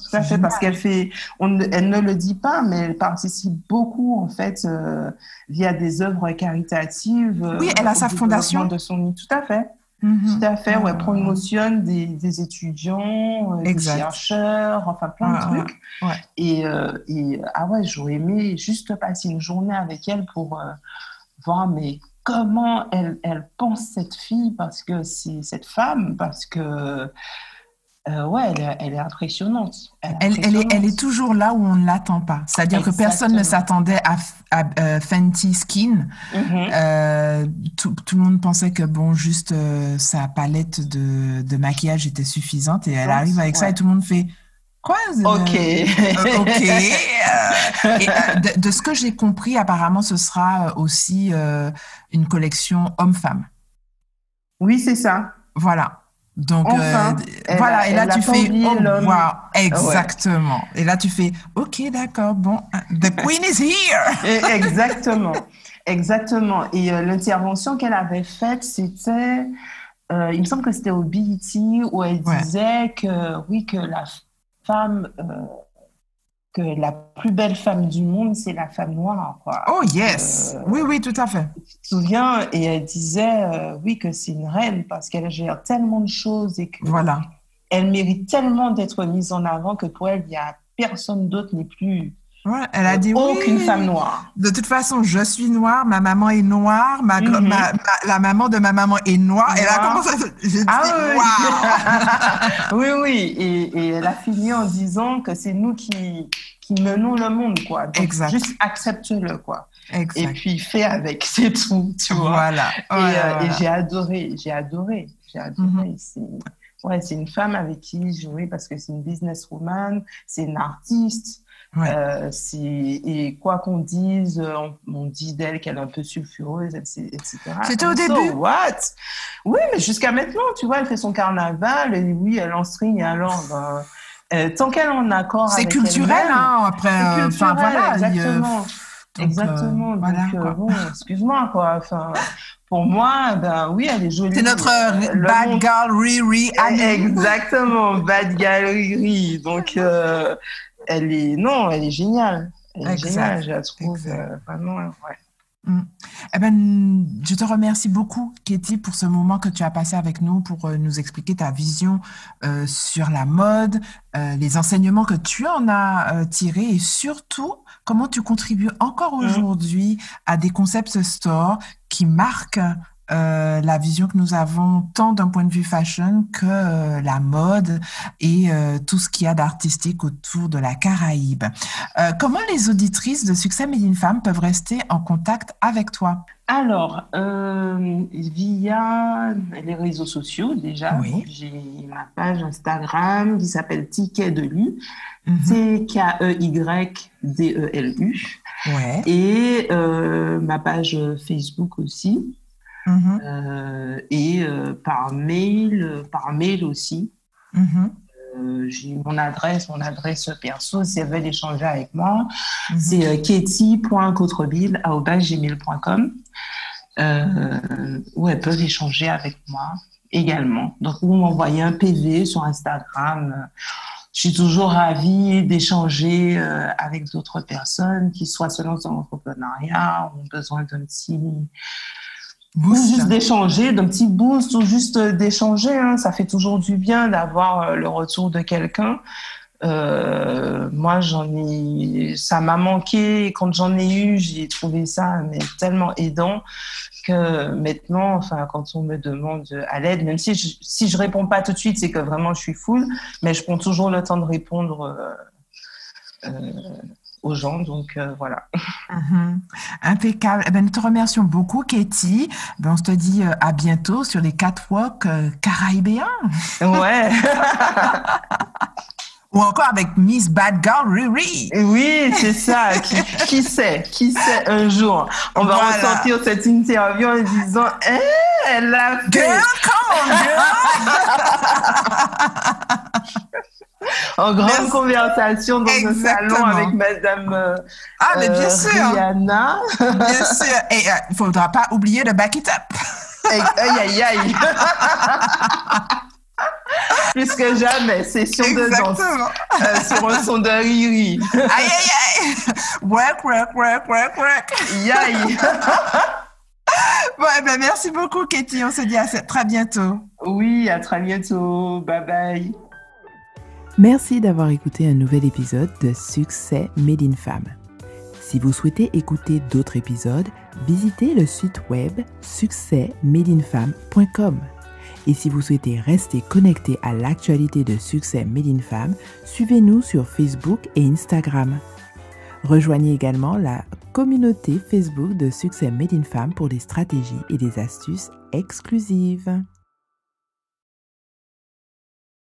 parce qu'elle elle ne le dit pas, mais elle participe beaucoup, en fait, via des œuvres caritatives. Oui, elle a sa fondation. Tout à fait. Tout à fait, où elle promotionne des étudiants, des chercheurs, enfin plein de trucs. Ouais. Et j'aurais aimé juste passer une journée avec elle pour voir comment elle pense cette fille, parce que c'est cette femme, parce que elle est impressionnante. Elle est toujours là où on ne l'attend pas. C'est-à-dire que personne ne s'attendait à Fenty Skin. Tout le monde pensait que juste sa palette de maquillage était suffisante et elle arrive avec ça et tout le monde fait quoi? Ok. De ce que j'ai compris, apparemment, ce sera aussi une collection homme-femme. Oui, c'est ça. Voilà. Donc, enfin, et là, tu fais, wow, exactement. Ouais. Et là, tu fais, ok, d'accord, bon, the queen is here. Exactement. Et l'intervention qu'elle avait faite, c'était, il me semble que c'était au BET, où elle disait que la femme, que la plus belle femme du monde, c'est la femme noire, quoi. Oh, yes. Oui, tout à fait. Tu te souviens, et elle disait, que c'est une reine parce qu'elle gère tellement de choses et que elle mérite tellement d'être mise en avant que pour elle, il n'y a personne d'autre n'est plus Ouais, elle a dit aucune femme noire. De toute façon, je suis noire, ma maman est noire, la maman de ma maman est noire. Et là, comment ça j'ai dit, oui. Oui. Et elle a fini en disant que c'est nous qui menons le monde, quoi. Donc, exact. Juste accepte-le, quoi. Exact. Et puis, fais avec, c'est tout, tu vois. Voilà. Et j'ai adoré. C'est une femme avec qui j'ai joué parce que c'est une businesswoman, c'est une artiste. Ouais. Et quoi qu'on dise, on dit d'elle qu'elle est un peu sulfureuse, etc. C'était au début. What? Oui, mais jusqu'à maintenant, tu vois, elle fait son carnaval, et oui, elle en string, et alors, tant qu'elle est en accord c'est avec culturel, elle-même, hein, après. C'est culturel, voilà, exactement. Exactement. Donc, bon, excuse-moi, quoi. Enfin, pour moi, oui, elle est jolie. C'est notre bad girl Riri. Exactement, bad girl Riri. Donc, elle est géniale. Elle est géniale, je la trouve vraiment, ouais. Eh ben, je te remercie beaucoup, Katie, pour ce moment que tu as passé avec nous pour nous expliquer ta vision sur la mode, les enseignements que tu en as tirés et surtout comment tu contribues encore aujourd'hui à des concept stores qui marquent la vision que nous avons tant d'un point de vue fashion que la mode et tout ce qu'il y a d'artistique autour de la Caraïbe. Comment les auditrices de Succès Made in Femme peuvent rester en contact avec toi? Alors, via les réseaux sociaux déjà, oui. J'ai ma page Instagram qui s'appelle Ticket de Lu, TKEYDELU, ouais. Et ma page Facebook aussi. Et par mail aussi. J'ai mon adresse perso si elles veulent échanger avec moi. C'est katie.cottrebille@gmail.com. Où elles peuvent échanger avec moi également. Donc, vous m'envoyez un PV sur Instagram. Je suis toujours ravie d'échanger avec d'autres personnes qui soit se lancent dans l'entrepreneuriat, ont besoin d'un petit boost, juste d'échanger, d'un petit boost ou juste d'échanger. Hein. Ça fait toujours du bien d'avoir le retour de quelqu'un. Moi, ça m'a manqué. Et quand j'en ai eu, j'ai trouvé ça tellement aidant que maintenant, enfin, quand on me demande à l'aide, même si je réponds pas tout de suite, c'est que vraiment je suis full, mais je prends toujours le temps de répondre aux gens, donc voilà. Impeccable. Eh ben, nous te remercions beaucoup, Katie. Ben, on se te dit à bientôt sur les catwalks caraïbéens. Ouais. Ou encore avec Miss Bad Girl Riri. Oui, c'est ça. Qui sait un jour, on va ressortir cette interview en disant elle a fait. Girl, come on, girl. En grande conversation dans un salon avec Madame mais bien sûr. Rihanna. Bien sûr. Et il ne faudra pas oublier de back it up. Aïe. Plus que jamais, session de danse sur un son de Riri. Aïe. Work. Yaï. Bon, merci beaucoup, Katie. On se dit à très bientôt. Oui, à très bientôt. Bye bye. Merci d'avoir écouté un nouvel épisode de Succès Made in Femme. Si vous souhaitez écouter d'autres épisodes, visitez le site web succèsmadeinfemme.com. Et si vous souhaitez rester connecté à l'actualité de Succès Made in Femme, suivez-nous sur Facebook et Instagram. Rejoignez également la communauté Facebook de Succès Made in Femme pour des stratégies et des astuces exclusives.